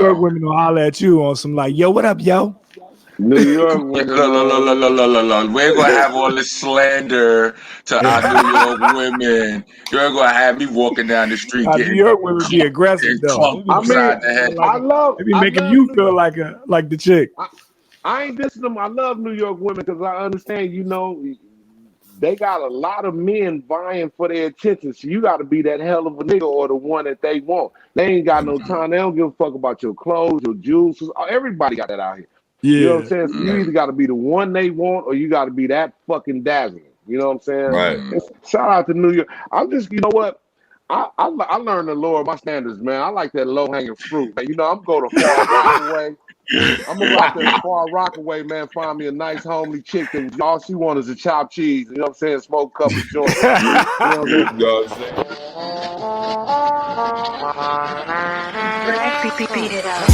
York women will holler at you on some like, yo, what up, yo? New York women. Look. We're gonna have all this slander to our New York women. You're gonna have me walking down the street New York women be aggressive though. I mean, they be making you feel like the chick. I ain't dissing them. I love New York women because I understand, you know, they got a lot of men vying for their attention. So you got to be that hell of a nigga or the one that they want. They ain't got no time. They don't give a fuck about your clothes, your jewels. Everybody got that out here. Yeah. You know what I'm saying? So you either got to be the one they want or you got to be that fucking dazzling. You know what I'm saying? Right. And shout out to New York. I'm just, you know what? I learned to lower my standards, man. I like that low hanging fruit. Man. You know, I'm going to Far Rockaway. I'm gonna go out there to Far Rockaway, man. Find me a nice homely chick that all she wants is a chopped cheese. You know what I'm saying? Smoke a couple joints. You know what I'm saying? Beat it up.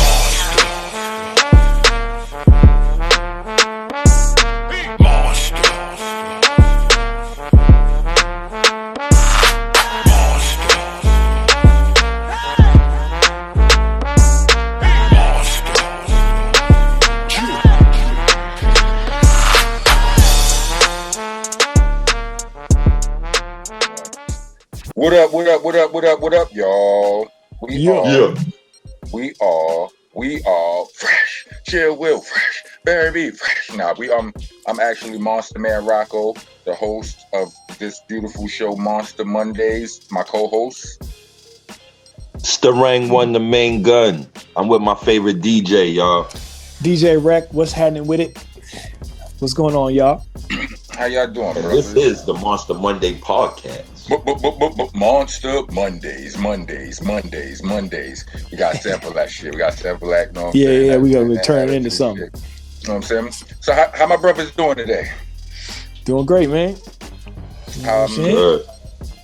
What up, y'all? We are fresh, chill, will fresh, very fresh. Nah, I'm actually Monster Man Rocco, the host of this beautiful show, Monsta Mondayz. My co-host, Starang won the main gun. I'm with my favorite DJ, y'all. DJ Rek, what's happening with it? What's going on, y'all? How y'all doing, bro? This is the Monsta Mondayz Podcast. Monsta Mondayz. We gotta sample that shit. We gotta sample that. You know what I'm saying? Yeah, we gotta turn it into something. You know what I'm saying? So how my brothers doing today? Doing great, man. Good.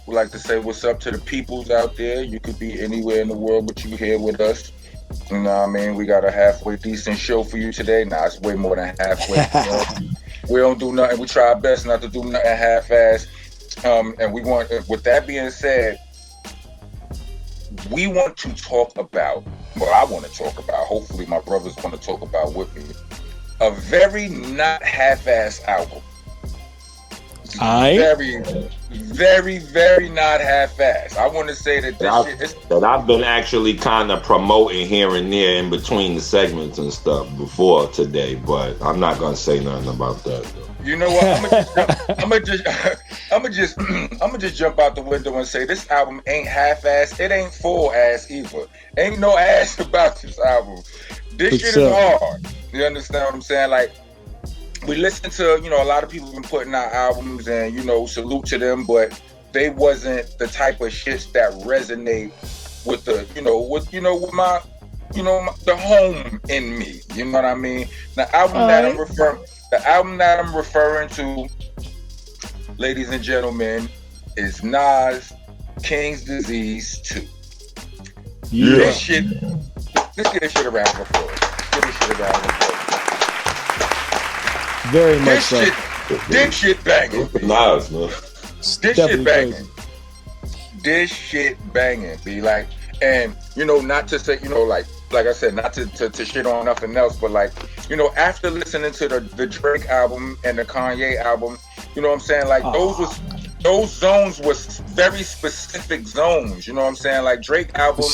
We'd like to say what's up to the peoples out there. You could be anywhere in the world, but you here with us. You know what I mean? We got a halfway decent show for you today. Nah, it's way more than halfway. You know? We don't do nothing. We try our best not to do nothing half-assed. And we want, with that being said, we want to talk about, well, I want to talk about, hopefully my brothers want to talk about with me, a very not half-assed album. Very, very, very not half-assed. I want to say that that I've been actually kind of promoting here and there in between the segments and stuff before today, but I'm not gonna say nothing about that, though. You know what? I'm gonna just jump out the window and say this album ain't half-assed. It ain't full-ass either. Ain't no ass about this album. This shit is hard. You understand what I'm saying? Like, we listen to, a lot of people been putting out albums and, salute to them, but they wasn't the type of shits that resonate with the, with my, the home in me. You know what I mean? The album that I'm referring to, ladies and gentlemen, is Nas King's Disease 2. Yeah. Let's get this shit around the floor. Very much so. This shit banging. Nice, man. This shit banging. Be like, and not to say, like I said, not to shit on nothing else, but like, after listening to the Drake album and the Kanye album, you know what I'm saying? Like those zones was very specific zones. You know what I'm saying? Like Drake album.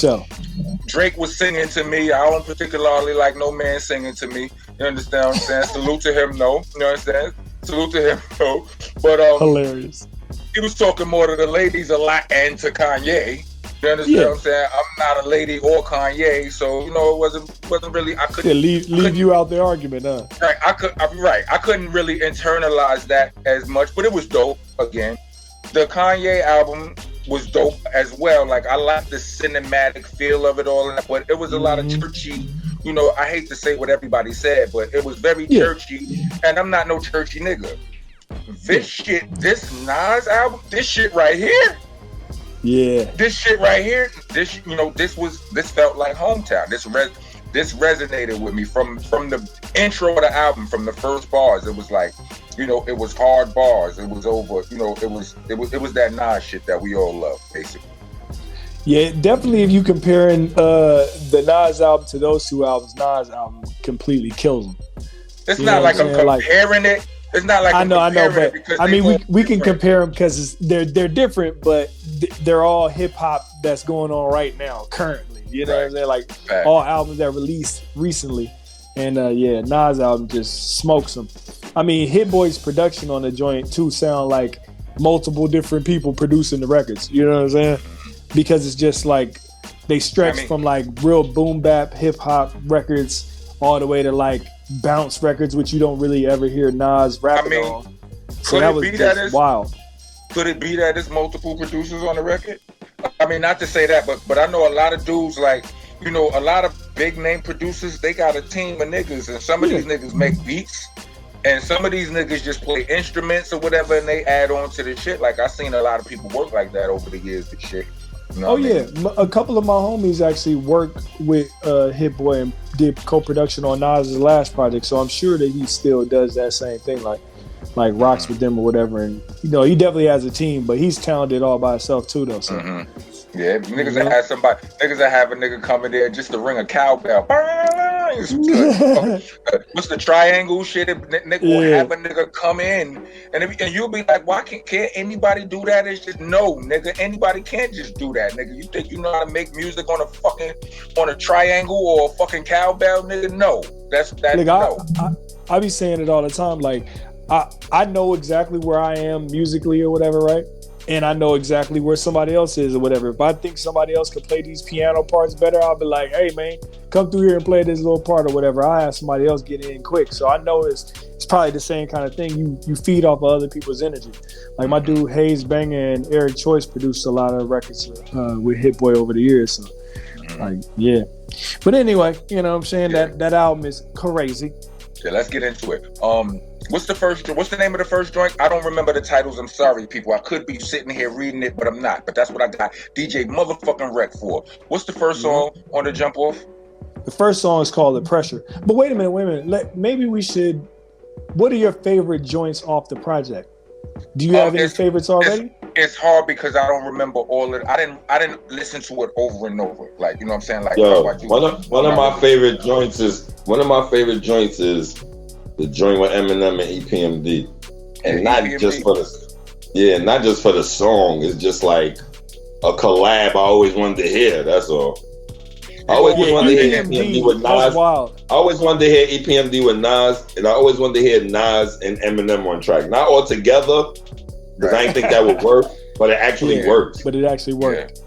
Drake was singing to me. I don't particularly like no man singing to me. You understand what I'm saying? Salute to him, no. You know what I'm saying? Salute to him, no. But hilarious. He was talking more to the ladies a lot and to Kanye. You understand what I'm saying? I'm not a lady or Kanye, so it wasn't really. I couldn't leave you out the argument, huh? Right. I couldn't really internalize that as much, but it was dope. Again, the Kanye album was dope as well. Like I like the cinematic feel of it all, but it was a lot of churchy. I hate to say what everybody said, but it was very churchy, and I'm not no churchy nigga. This Nas album, this shit right here. Yeah. This shit right here, this felt like hometown. This resonated with me from the intro of the album, from the first bars. It was like, it was hard bars. It was over, it was that Nas shit that we all love, basically. Yeah, definitely. If you comparing the Nas album to those two albums, Nas album completely kills them. It's not like I'm comparing it. It's not like I know, but I mean, we can compare them because they're different, but they're all hip hop that's going on right now, currently. You know what I'm saying? Like all albums that released recently, and Nas album just smokes them. I mean, Hit Boy's production on the joint too sound like multiple different people producing the records. You know what I'm saying? Because it's just like they stretch from like real boom bap hip hop records all the way to like bounce records, which you don't really ever hear Nas rapping on. So that was just wild. Could it be that there's multiple producers on the record? I mean, not to say that, but I know a lot of dudes like, you know, a lot of big name producers, they got a team of niggas, and some of these niggas make beats, and some of these niggas just play instruments or whatever, and they add on to the shit. Like, I seen a lot of people work like that over the years and shit. You know a couple of my homies actually worked with Hit Boy and did co-production on Nas's last project, so I'm sure that he still does that same thing, like rocks with them or whatever. And you know, he definitely has a team, but he's talented all by himself too, though. So. Yeah, niggas that have somebody, niggas that have a nigga come in there just to ring a cowbell. What's the triangle shit? Nigga will have a nigga come in, and you'll be like, why can't anybody do that? It's just no, nigga. Anybody can't just do that, nigga. You think you know how to make music on a triangle or a fucking cowbell, nigga? No, that's that. Nigga, no. I be saying it all the time. Like, I know exactly where I am musically or whatever, right? And I know exactly where somebody else is or whatever. If I think somebody else could play these piano parts better, I'll be like, hey, man, come through here and play this little part or whatever. I'll have somebody else get in quick. So I know it's probably the same kind of thing. You feed off of other people's energy. Like my dude Hayes Banger and Eric Choice produced a lot of records with Hit Boy over the years. So, like, yeah. But anyway, you know what I'm saying? That album is crazy. Yeah, let's get into it. What's the name of the first joint? I don't remember the titles. I'm sorry, people. I could be sitting here reading it, but I'm not. But that's what I got DJ motherfucking Rek for. What's the first song on the jump off? The first song is called The Pressure. But wait a minute. Maybe we should. What are your favorite joints off the project? Do you have any favorites already? It's hard because I don't remember all of it. I didn't listen to it over and over. Like, you know what I'm saying? Like, one of my favorite joints is the joint with Eminem and EPMD, and not just for the song. It's just like a collab I always wanted to hear. That's all. I always wanted to hear EPMD with Nas. I always wanted to hear EPMD with Nas, and I always wanted to hear Nas and Eminem on track. Not all together, because I didn't think that would work, but it actually worked. But it actually worked.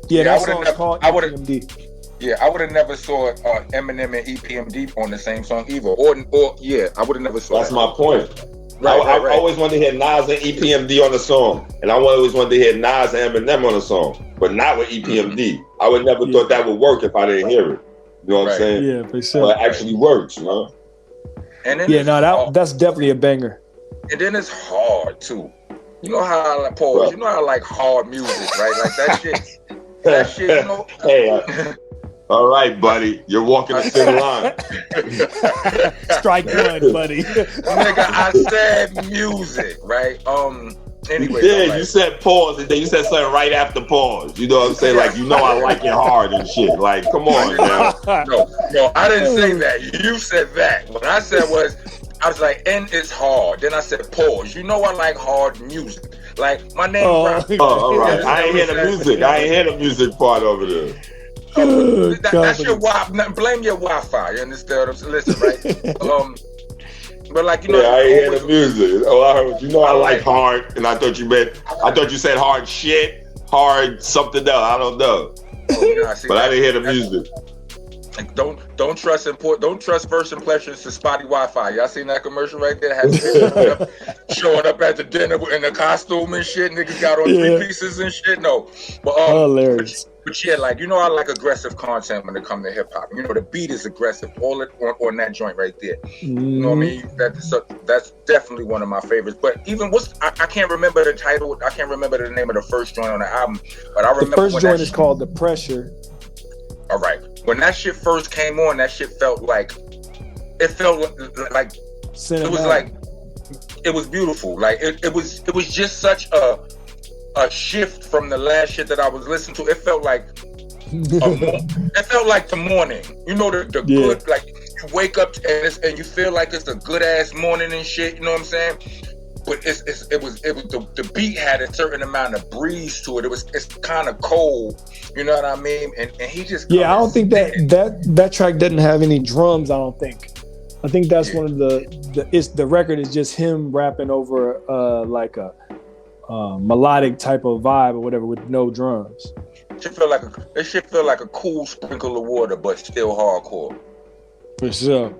Yeah, that song's called EPMD. Yeah, I would have never saw Eminem and EPMD on the same song either. Or I would have never saw. That's my point. I always wanted to hear Nas and EPMD on the song, and I always wanted to hear Nas and Eminem on the song, but not with EPMD. I would never thought that would work if I didn't hear it. You know what I'm saying? Yeah, for sure. But it actually works, you know. And then that's definitely a banger. And then it's hard too. You know how I like pause. You know how I like hard music, right? Like that shit. That shit. You know. Hey. All right, buddy. You're walking a thin line. Strike one, buddy. Nigga, I said music, right? Anyway. Yeah, you said pause, and then you said something right after pause. You know what I'm saying? Like, you know I like it hard and shit. Like, come on, man. No, I didn't say that. You said that. What I said was, I was like, and it's hard. Then I said pause. You know I like hard music. Like, my name all right. I ain't hear the music. I ain't hear the music part over there. That's your Wi-Fi. Blame your Wi-Fi. You understand what I'm saying? Listen, right? But like, you know, I ain't hear the music. Oh, I heard. You know, I like hard, and I thought you said hard shit, hard something else. I don't know. But I didn't hear the music. Like, don't trust first impressions to spotty Wi-Fi. Y'all seen that commercial right there? Had showing up at the dinner in the costume and shit. Niggas got on 3 pieces and shit. No, but hilarious. But yeah, like, you know, I like aggressive content when it comes to hip hop. You know, the beat is aggressive. All it on that joint right there. You know what I mean? That's definitely one of my favorites. But even I can't remember the title. I can't remember the name of the first joint on the album. But I remember the first joint is called The Pressure. All right. When that shit first came on, that shit felt like cinematic. It was like, it was beautiful. Like it was just such a a shift from the last shit that I was listening to. It felt like it felt like the morning. You know, the good, like you wake up and you feel like it's a good ass morning and shit. You know what I'm saying? But it was the beat had a certain amount of breeze to it. It's kind of cold. You know what I mean? And he just I don't think that track doesn't have any drums. I don't think. I think that's one of the record is just him rapping over like a melodic type of vibe or whatever with no drums. It should feel like a cool sprinkle of water, but still hardcore. For sure.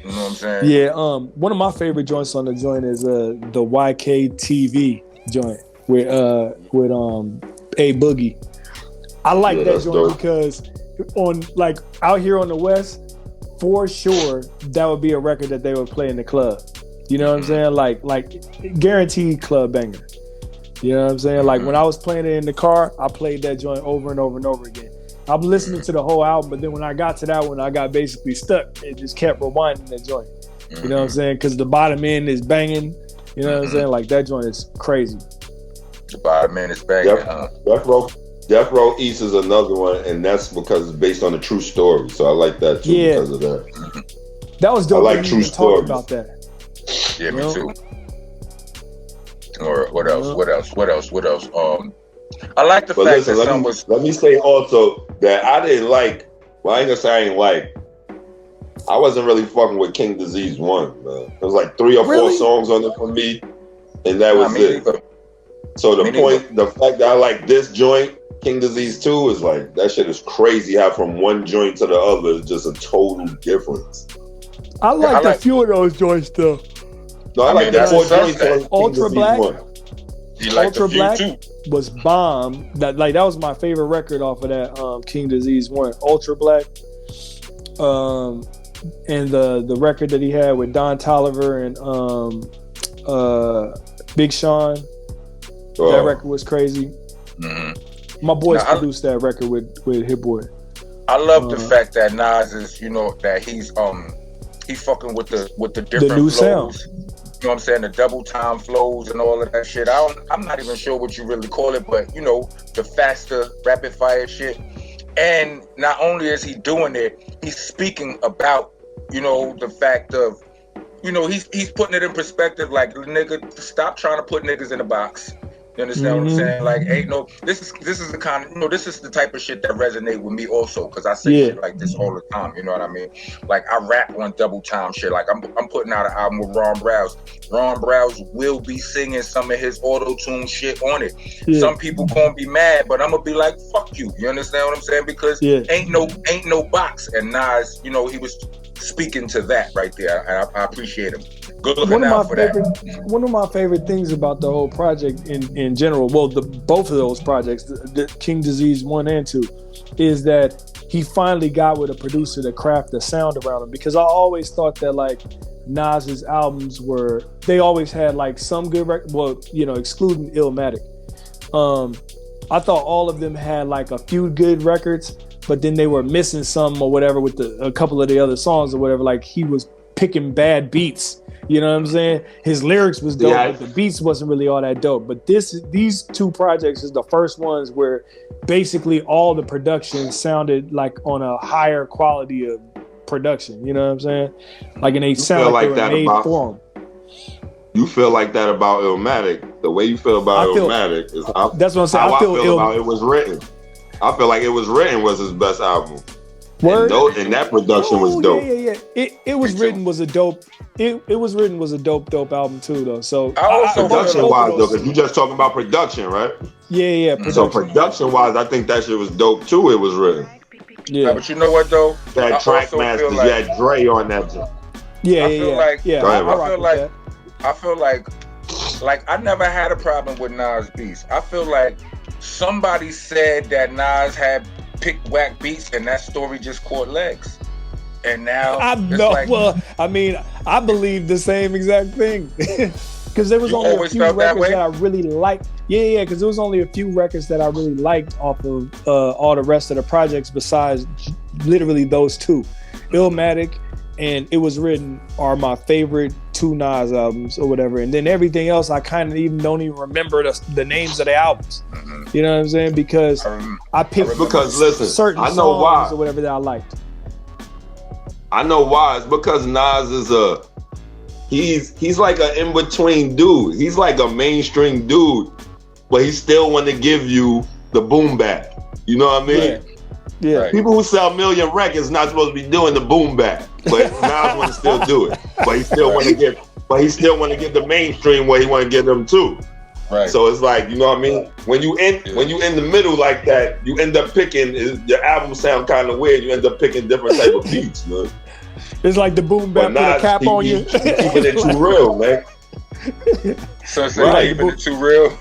You know what I'm saying? Yeah. One of my favorite joints on the joint is the YKTV joint with A Boogie. I like that joint dope. Because on like out here on the West, for sure that would be a record that they would play in the club. You know what I'm saying? Like guaranteed club banger. You know what I'm saying? Like when I was playing it in the car, I played that joint over and over and over again. I'm listening to the whole album, but then when I got to that one, I got basically stuck. It just kept rewinding that joint. You know what I'm saying? Because the bottom end is banging. You know what I'm saying? Like that joint is crazy. The bottom end is banging. Death Row East is another one, and that's because it's based on a true story. So I like that too because of that. That was dope. I like true stories. About that. Yeah, me too. Or what else? I like the fact that some was. Let me say also that I didn't like. Well, I ain't gonna say I ain't like. I wasn't really fucking with King Disease 1, man. There was like 3 or 4 songs on it for me, and that was it. So the fact that I like this joint, King Disease 2, is like that shit is crazy. How from one joint to the other is just a total difference. I like a few of those joints though. No, I like the 4 joints on Ultra Black. Ultra Black was bomb. That was my favorite record off of that King Disease 1. Ultra Black. And the record that he had with Don Toliver and Big Sean. That record was crazy. My boys produced that record with Hit Boy. I love the fact that Nas is, you know, that he's fucking with the different new flows. sound. You know what I'm saying? The double time flows and all of that shit. I'm not even sure what you really call it, but you know, the faster rapid fire shit. And not only is he doing it, he's speaking about, you know, the fact of, you know, he's putting it in perspective. Like, nigga, stop trying to put niggas in a box. You understand what I'm saying? Like, this is the kind of, you know, this is the type of shit that resonate with me also, because I say shit like this all the time. You know what I mean? Like, I rap on double time shit. Like, I'm putting out an album with Ron Browse. Ron Browse will be singing some of his auto-tune shit on it. Yeah. Some people gonna be mad, but I'm gonna be like, fuck you. You understand what I'm saying? Because ain't no box. And Nas, you know, he was speaking to that right there, and I appreciate him. Good looking out for that. One of my favorite things about the whole project in general, well, both of those projects, the King Disease 1 and 2, is that he finally got with a producer to craft the sound around him. Because I always thought that like Nas's albums they always had like some good records, well, you know, excluding Illmatic. I thought all of them had like a few good records, but then they were missing some or whatever with a couple of the other songs or whatever. Like he was picking bad beats. You know what I'm saying? His lyrics was dope, but the beats wasn't really all that dope. But these 2 projects is the first ones where basically all the production sounded like on a higher quality of production. You know what I'm saying? Like, and they sound like they were made for him. You feel like that about Illmatic. The way you feel about Illmatic is that's what I'm saying. I feel about It Was Written. I feel like It Was Written was his best album. Word? And that production was dope. Yeah. It Was Written was a dope. It Was Written was a dope album too, though. So production wise, though, because you just talking about production, right? Yeah. So production wise, I think that shit was dope too. It Was Written. Yeah, but you know what though? That track masters, you had Dre on that. I feel like I never had a problem with Nas beats. I feel like somebody said that Nas had picked whack beats, and that story just caught legs. And now I believe the same exact thing. Because there was only a few records that I really liked. Yeah, because there was only a few records that I really liked off of all the rest of the projects besides literally those 2. Illmatic and It Was Written are my favorite 2 Nas albums or whatever. And then everything else, I kind of don't even remember the names of the albums. You know what I'm saying? Because I picked certain I know songs why. or whatever that I liked. I know why. It's because Nas is he's like an in-between dude. He's like a mainstream dude, but he still want to give you the boom bap. You know what I mean? Yeah. Right. People who sell million records not supposed to be doing the boom bap, but Nas want to still do it. But he still want to get. But he still want to get the mainstream where he want to get them too. Right. So it's like, you know what I mean? When you in the middle like that, you end up picking. Your album sound kind of weird. You end up picking different type of beats, man. It's like the boom bap with a cap on you. Keeping it too real, man. So it's like keeping it too real.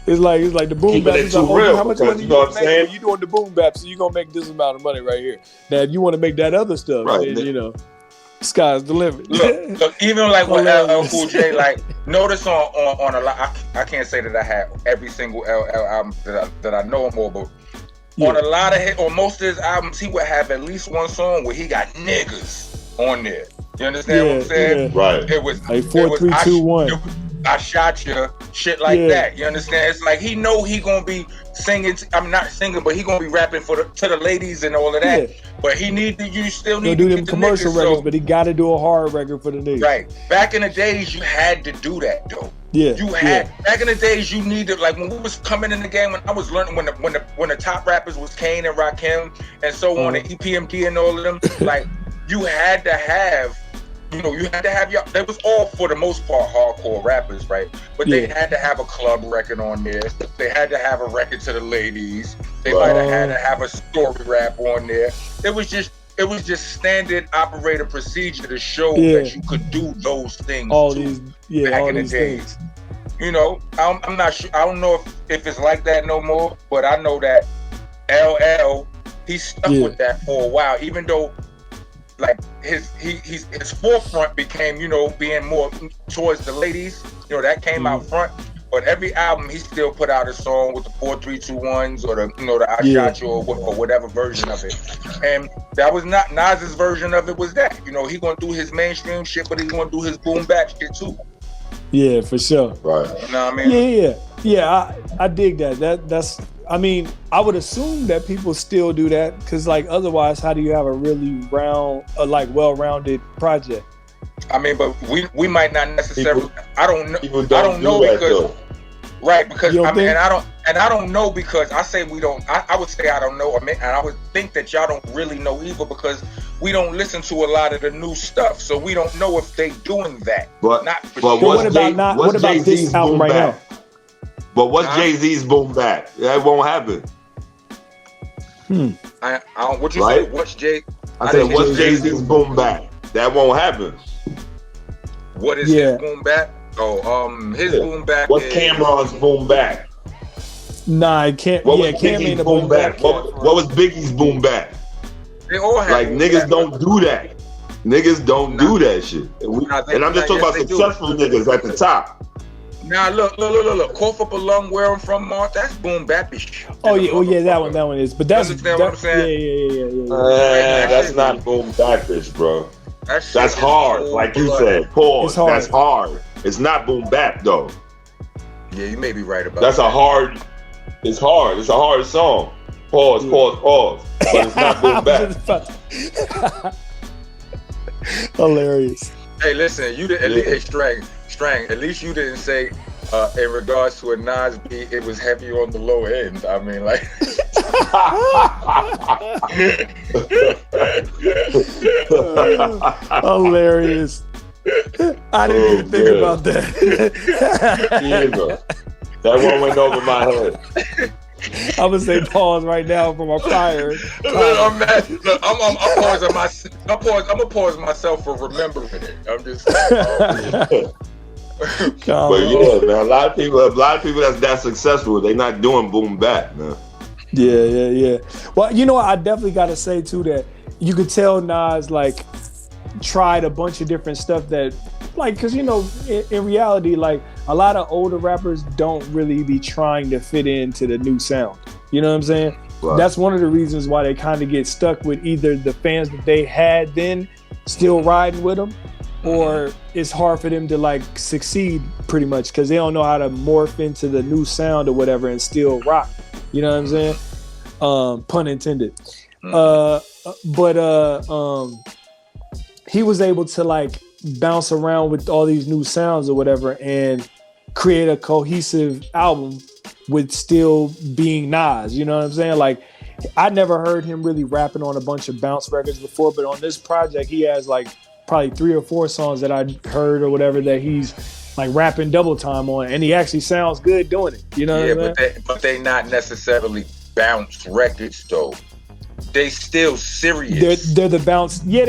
It's like the boom bap. It's too real. How much money you know what I'm saying? You doing the boom bap, so you gonna make this amount of money right here. Now, if you want to make that other stuff, then, you know, sky's the limit. Look, even like with LL Cool J, like notice on a lot. I can't say that I had every single LL album that I know him all, but on a lot of on most of his albums, he would have at least one song where he got niggas on there. You understand what I'm saying? Yeah. Right. It was like 4, 3, 2, 1. I shot you, shit like that. You understand? It's like he know he gonna be singing. I'm not singing, but he gonna be rapping to the ladies and all of that. Yeah. But you still need to do them commercial records, but he got to do a hard record for the niggas. Right. Back in the days, you had to do that though. Yeah. You had back in the days, you needed, like when we was coming in the game, when I was learning, when the top rappers was Kane and Rakim and so on, and EPMD and all of them, like you had to have. You know, you had to have they was all for the most part hardcore rappers, right? But they had to have a club record on there. They had to have a record to the ladies. They might have had to have a story rap on there. It was just standard operator procedure to show that you could do those things. Back in the days. You know, I'm not sure. I don't know if it's like that no more, but I know that LL, he stuck with that for a while, even though like his forefront became, you know, being more towards the ladies. You know, that came out front. But every album he still put out a song with the 4, 3, 2, 1s or the, you know, the I Shot You or whatever version of it. And that was not Nas's version of it. Was that, you know, he gonna do his mainstream shit, but he gonna do his boom bap shit too. Yeah, for sure. Right. You know what I mean? Yeah. I dig that. That's. I mean, I would assume that people still do that because, like, otherwise, how do you have a really well-rounded project? I mean, but we might not necessarily. I don't know. I don't know because I don't know because I say we don't. I would say I don't know, and I would think that y'all don't really know either because we don't listen to a lot of the new stuff, so we don't know if they doing that. What about this album right now? But what's Jay-Z's boom bap? That won't happen. I don't. What you say? What's Jay? I said, what's Jay-Z's boom bap? That won't happen. What is his boom bap? His boom bap. What's Cameron's boom bap? Nah, it can't. Cam ain't a boom bap. What was Biggie's boom bap? They all have. Like niggas don't do that. Niggas don't do that shit. And I'm just talking about successful niggas at the top. Now look. Cough up a lung where I'm from, Mark. That's boom bap-ish. Oh yeah, that one is. But that's understand what I'm saying? Yeah. That's not boom bap-ish, bro. That's hard, like you said. Pause. That's hard. It's not boom bap though. Yeah, you may be right about that. It's hard. It's a hard song. Pause. But it's not boom bap. Hilarious. Hey, listen, you did at least Strang. At least you didn't say in regards to a Nas beat, it was heavy on the low end. I mean, like. Hilarious. I didn't even think about that. That one went over my head. I'm gonna say pause right now for my prior. I'm gonna pause myself for remembering it. I'm just. But yeah, man, a lot of people that's that successful, they not doing boom bap, man. Yeah. Well, you know what? I definitely got to say too that you could tell Nas like tried a bunch of different stuff that, like, because you know, in reality, like a lot of older rappers don't really be trying to fit into the new sound. You know what I'm saying? Right. That's one of the reasons why they kind of get stuck with either the fans that they had then still riding with them, or it's hard for them to like succeed pretty much because they don't know how to morph into the new sound or whatever and still rock. You know what I'm saying? Pun intended. He was able to like bounce around with all these new sounds or whatever and create a cohesive album with still being Nas. You know what I'm saying? Like, I never heard him really rapping on a bunch of bounce records before, but on this project, he has like probably 3 or 4 songs that I heard or whatever that he's like rapping double time on, and he actually sounds good doing it. You know what I mean? But they not necessarily bounce records though. They still serious. They're the bounce. Yeah.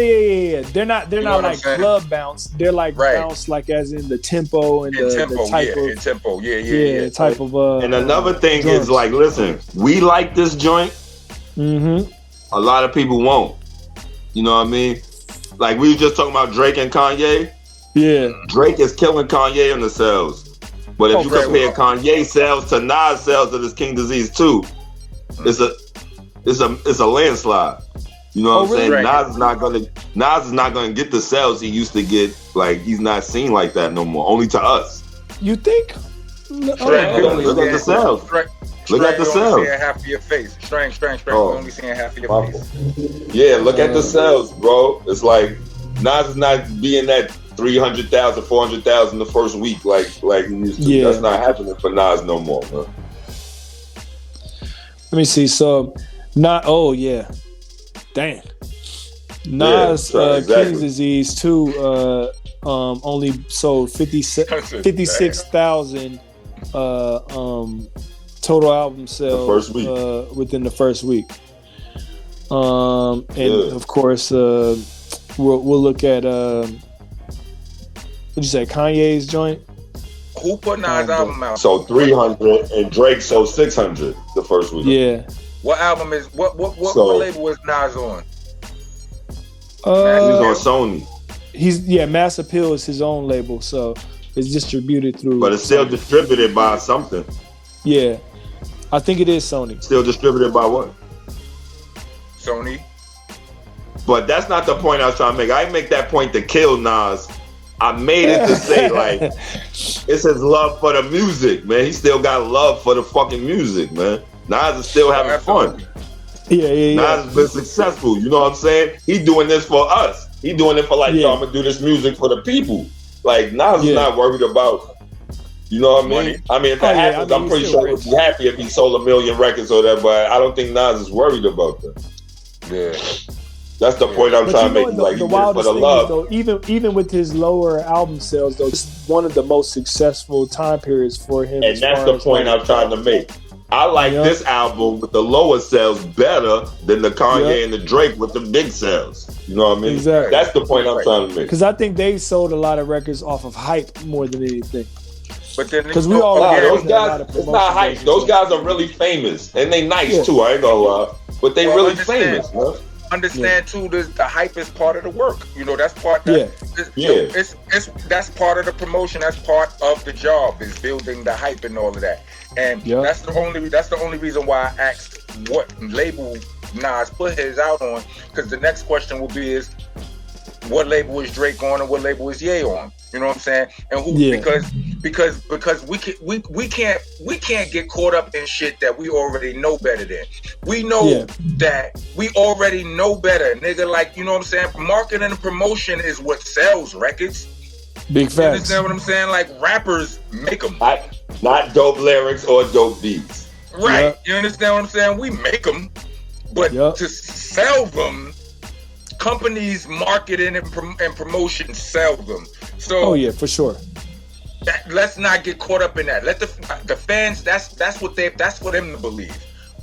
They're not like club bounce. They're like bounce, like as in the tempo and the type of tempo. Type of. And another thing drums. Is like, listen, we like this joint. Mm-hmm. A lot of people won't. You know what I mean? Like we were just talking about Drake and Kanye. Yeah. Drake is killing Kanye in the sales. But if you compare Kanye sales to Nas sales to this King Disease 2, it's a landslide. You know what I'm saying? Right. Nas is not gonna get the sales he used to get. Like he's not seen like that no more. Only to us. You think? Look at the sales. Look at the sales. Only seeing half of your face. Strange. Only seeing half of your face. Yeah, look at the sales, bro. It's like Nas is not being that 300,000, 400,000 the first week like he used to. Yeah. That's not happening for Nas no more, man. Let me see. So, damn. Nas King Disease 2 only sold 56,000 total album sales within the first week. Of course, we'll look at what'd you say, Kanye's joint? Who put Nas' album out? So 300, and Drake sold 600 the first week. Yeah. What album is what label was Nas on? He's on Sony. Mass Appeal is his own label, so it's distributed through. But it's still distributed by something. Yeah, I think it is Sony. Still distributed by what? Sony. But that's not the point I was trying to make. I didn't make that point to kill Nas. I made it to say, like, it's his love for the music, man. He still got love for the fucking music, man. Nas is still having fun. Yeah. Nas has been successful. You know what I'm saying? He doing this for us. He doing it for like, yo, I'm gonna do this music for the people. Like, Nas is not worried about, you know what I mean? I mean, if that happens, I'm pretty sure he'd be happy if he sold 1 million records or that, but I don't think Nas is worried about that. Yeah. That's the point I'm trying to make. Like, the wildest thing is, though, even with his lower album sales, though, this is one of the most successful time periods for him. And that's the point I'm trying to make. I like this album with the lower sales better than the Kanye and the Drake with the big sales. You know what I mean? Exactly. That's the point I'm trying to make. Because I think they sold a lot of records off of hype more than anything. But then, because we all those guys, it's not hype. Those guys are really famous, and they nice too. I ain't gonna lie, but they really famous, man. Understand too, the hype is part of the work. You know, that's part. That's part of the promotion. That's part of the job, is building the hype and all of that. And that's the only reason why I asked what label Nas put his out on. Because the next question will be is, what label is Drake on and what label is Ye on? You know what I'm saying? And who? Because we can't get caught up in shit that we already know better than. We know that we already know better, nigga. Like, you know what I'm saying? Marketing and promotion is what sells records. Big facts. You understand what I'm saying? Like, rappers make them. Not dope lyrics or dope beats. Right. Yeah. You understand what I'm saying? We make them, but to sell them, companies marketing and promotion sell them. So for sure. Let's not get caught up in that. Let the fans. That's for them to believe.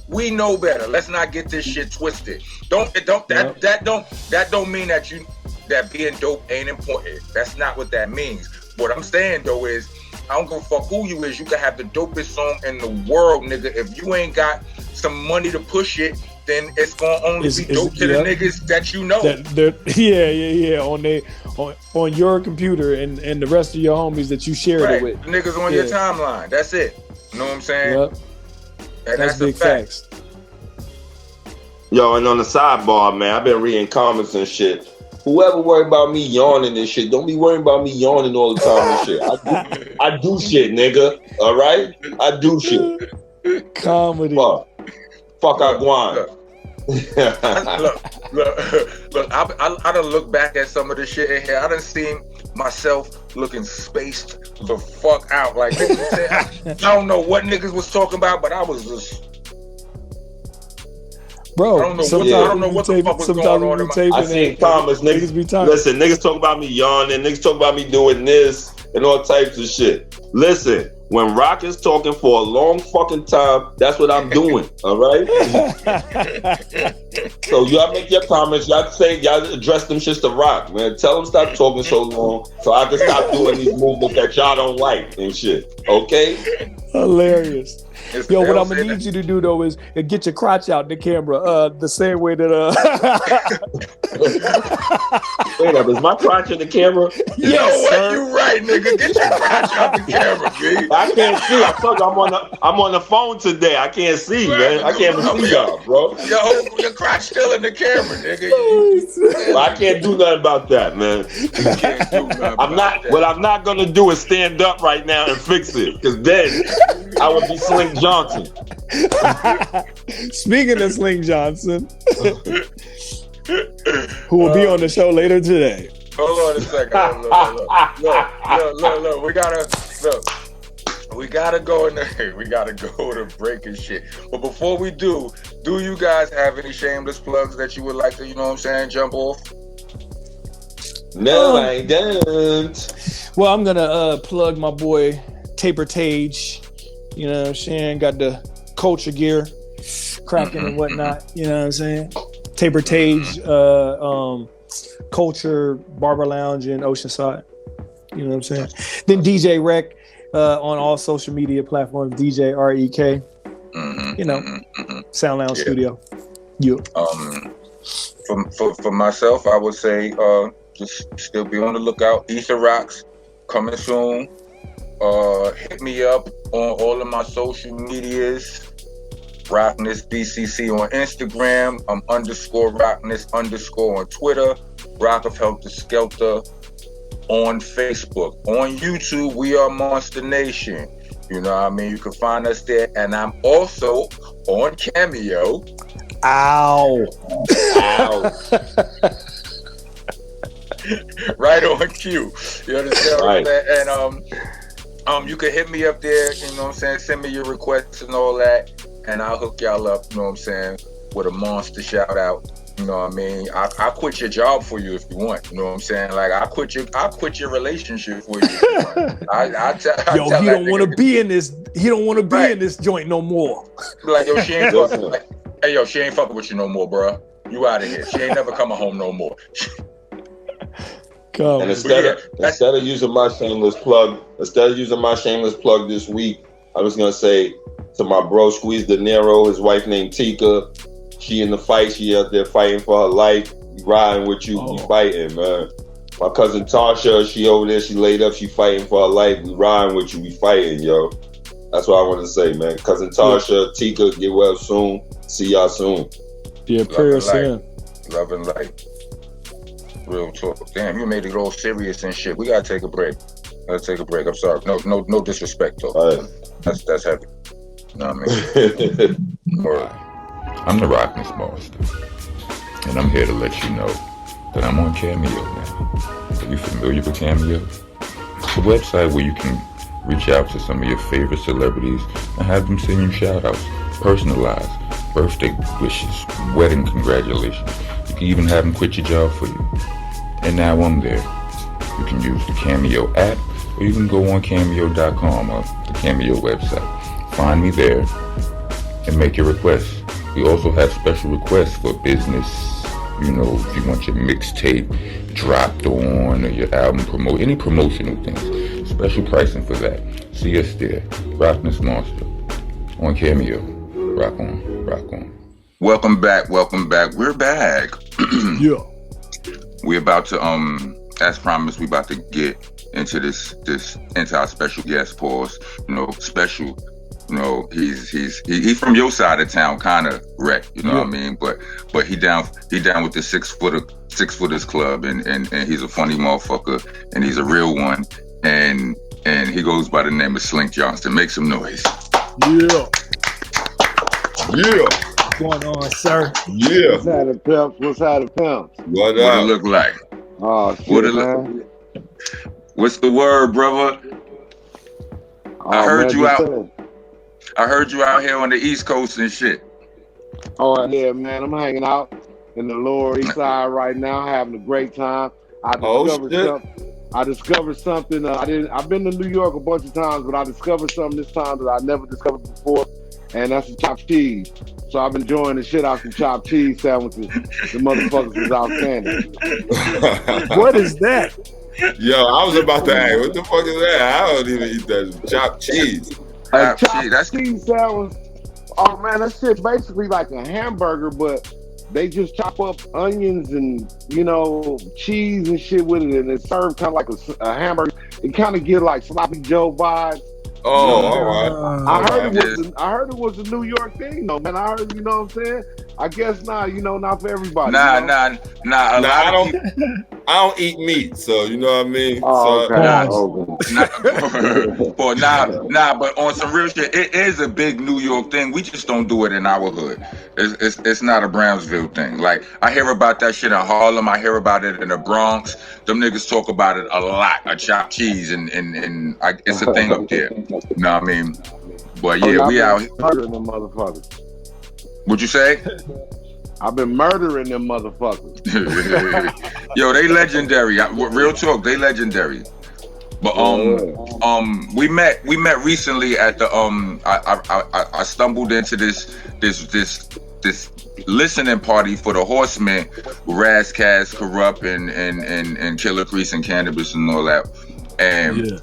We know better. Let's not get this shit twisted. That don't mean that being dope ain't important. That's not what that means. What I'm saying though is, I don't give a fuck who you is. You can have the dopest song in the world, nigga. If you ain't got some money to push it, then it's gonna only be dope to the niggas that you know. On your computer and the rest of your homies that you shared it with. The niggas on your timeline. That's it. You know what I'm saying? Yep. And that's big facts. Yo, and on the sidebar, man, I've been reading comments and shit. whoever worry about me yawning and shit, don't be worrying about me yawning all the time and shit. I do shit, nigga. All right? I do shit. Comedy. Fuck I guan. Look, I done look back at some of the shit in here. I done seen myself looking spaced the fuck out. Like, I don't know what niggas was talking about, but I was just... Bro, I don't know what the fuck was going on in my... I seen comments, niggas be talking. Listen, niggas talk about me yawning, niggas talk about me doing this and all types of shit. Listen, when Rock is talking for a long fucking time, that's what I'm doing, all right? So y'all make your comments, y'all address them shits to Rock, man. Tell them stop talking so long so I can stop doing these movements that y'all don't like and shit, okay? Hilarious. Yo, what I'm gonna need you to do though is get your crotch out in the camera, the same way that Wait up, is my crotch in the camera? Yes, sir. You right, nigga. Get your crotch out the camera, G. I can't see. I told you I'm on the phone today. I can't see, man. I can't even see y'all, bro. Yo, your crotch still in the camera, nigga. I can't do nothing about that, man. What I'm not gonna do is stand up right now and fix it, because then I would be Slink Johnson. Speaking of Slink Johnson, who will be on the show later today. Hold on a second. Look. We gotta go in there. We gotta go to break and shit. But before we do you guys have any shameless plugs that you would like to, you know what I'm saying, jump off? No, I don't. Well, I'm gonna plug my boy Pt2. You know what I'm saying? Got the culture gear cracking and whatnot. You know what I'm saying? Pt2, Culture Barber Lounge in Oceanside. You know what I'm saying? Then DJ Rek on all social media platforms. DJ Rek. You know, Sound Lounge Studio. You. For myself, I would say just still be on the lookout. Ether Rocks coming soon. Hit me up on all of my social medias. Rockness BCC on Instagram. I'm _Rockness_ on Twitter. Rock of Helter Skelter on Facebook. On YouTube, we are Monster Nation. You know what I mean? You can find us there. And I'm also on Cameo. Ow. Right on cue. You understand right. what I'm saying? And you can hit me up there, you know what I'm saying? Send me your requests and all that, and I'll hook y'all up, you know what I'm saying, with a monster shout out. You know what I mean? I'll quit your job for you if you want. You know what I'm saying? Like I'll quit your relationship for you. Yo, he don't want to be in this. He don't want to be in this joint no more. Like yo, she ain't fucking. Like, hey yo, she ain't fucking with you no more, bro. You out of here. She ain't never coming home no more. And instead of using my shameless plug this week, I was gonna say to my bro Squeeze De Niro, his wife named Tika. She in the fight. She out there fighting for her life. We riding with you. We fighting, man. My cousin Tasha, she over there. She laid up. She fighting for her life. We riding with you. We fighting, yo. That's what I want to say, man. Cousin Tasha, Tika, get well soon. See y'all soon. Yeah, prayer soon. Love and light. Real talk. Damn, you made it all serious and shit. We gotta take a break. I'm sorry. No disrespect though. Right. That's heavy. You know what I mean? I'm the Rockness Monster, and I'm here to let you know that I'm on Cameo now. Are you familiar with Cameo? It's a website where you can reach out to some of your favorite celebrities and have them send you shout-outs, personalized, birthday wishes, wedding congratulations. You can even have them quit your job for you. And now I'm there. You can use the Cameo app, or you can go on Cameo.com or the Cameo website. Find me there and make your requests. We also have special requests for business. You know, if you want your mixtape dropped on or your album any promotional things. Special pricing for that. See us there. Rockness Monster on Cameo. Rock on. Welcome back. We're back. Yeah. We're about to as promised, we about to get into into our special guest pause. You know, special You know, he's from your side of town, kind of, Rek. You know what I mean? But he down with the six footers club, and he's a funny motherfucker, and he's a real one, and he goes by the name of Slink Johnson. Make some noise. Yeah. Yeah. What's going on, sir? Yeah. What's happening, pimps? What's happening, pimps? What What it look like? Oh shit, man. What's the word, brother? I heard you out here on the East Coast and shit. Oh yeah, man. I'm hanging out in the Lower East Side right now, having a great time. I discovered something. I've been to New York a bunch of times, but I discovered something this time that I never discovered before, and that's the chopped cheese. So I've been enjoying the shit out some chopped cheese sandwiches. The motherfuckers is outstanding. What is that? Yo, I was about to ask, what the fuck is that? I don't even eat that chopped cheese. Chopped cheese sandwich. Oh man, that shit basically like a hamburger, but they just chop up onions and cheese and shit with it, and it's served kind of like a hamburger. It kind of gives like sloppy Joe vibes. Oh, all right. I heard it was a New York thing though, man. I heard, you know what I'm saying? I guess not for everybody. Nah. I don't eat meat, so you know what I mean. Oh, okay. But on some real shit, it is a big New York thing. We just don't do it in our hood. It's not a Brownsville thing. Like I hear about that shit in Harlem. I hear about it in the Bronx. Them niggas talk about it a lot. A chopped cheese and it's a thing up there. You know what I mean? But yeah, we out here murdering them motherfuckers. What'd you say? I've been murdering them motherfuckers. Yo, they legendary. Real talk, they legendary. But we met recently at the I stumbled into this listening party for the Horsemen, Raz, Cass, Corrupt, and Killer Crease and Cannabis and all that. And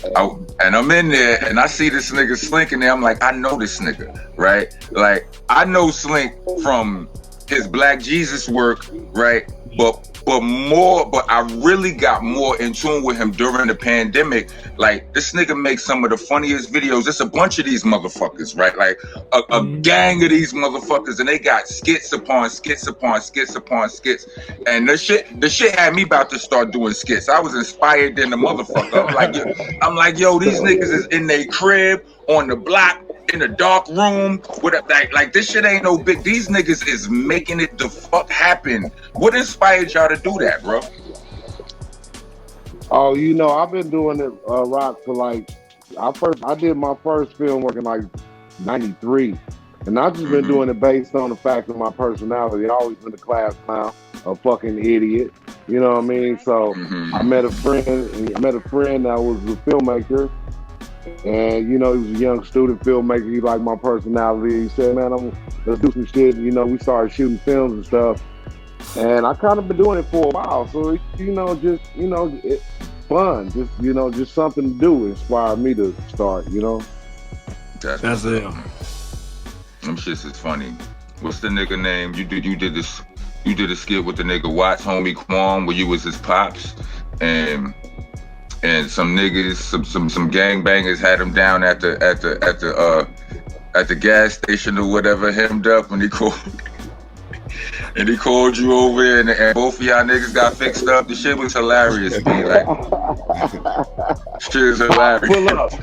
I'm in there and I see this nigga Slink in there. I'm like, I know this nigga, right? Like I know Slink from his Black Jesus work, right? But I really got more in tune with him during the pandemic. Like this nigga makes some of the funniest videos. It's a bunch of these motherfuckers, right? Like a gang of these motherfuckers, and they got skits upon skits upon skits upon skits. And the shit had me about to start doing skits. I was inspired in the motherfucker. I'm like, yo, these niggas is in their crib on the block, in a dark room with like this shit ain't no big. These niggas is making it the fuck happen. What inspired y'all to do that, bro? Oh, I've been doing it, Rock, for like I did my first film work in like '93, and I've just been doing it based on the fact of my personality. I always been a class clown, a fucking idiot. You know what I mean? So I met a friend that was a filmmaker. And he was a young student filmmaker. He liked my personality. He said, "Man, let's do some shit." We started shooting films and stuff. And I kind of been doing it for a while. So it's fun. Just something to do inspired me to start. That's it. Them shits is funny. What's the nigga name? You did a skit with the nigga Watts, homie Quan, where you was his pops, and some niggas, some gangbangers had him down at the gas station or whatever, hemmed up, and he called you over, and both of y'all niggas got fixed up. The shit was hilarious, man. Like, shit was hilarious.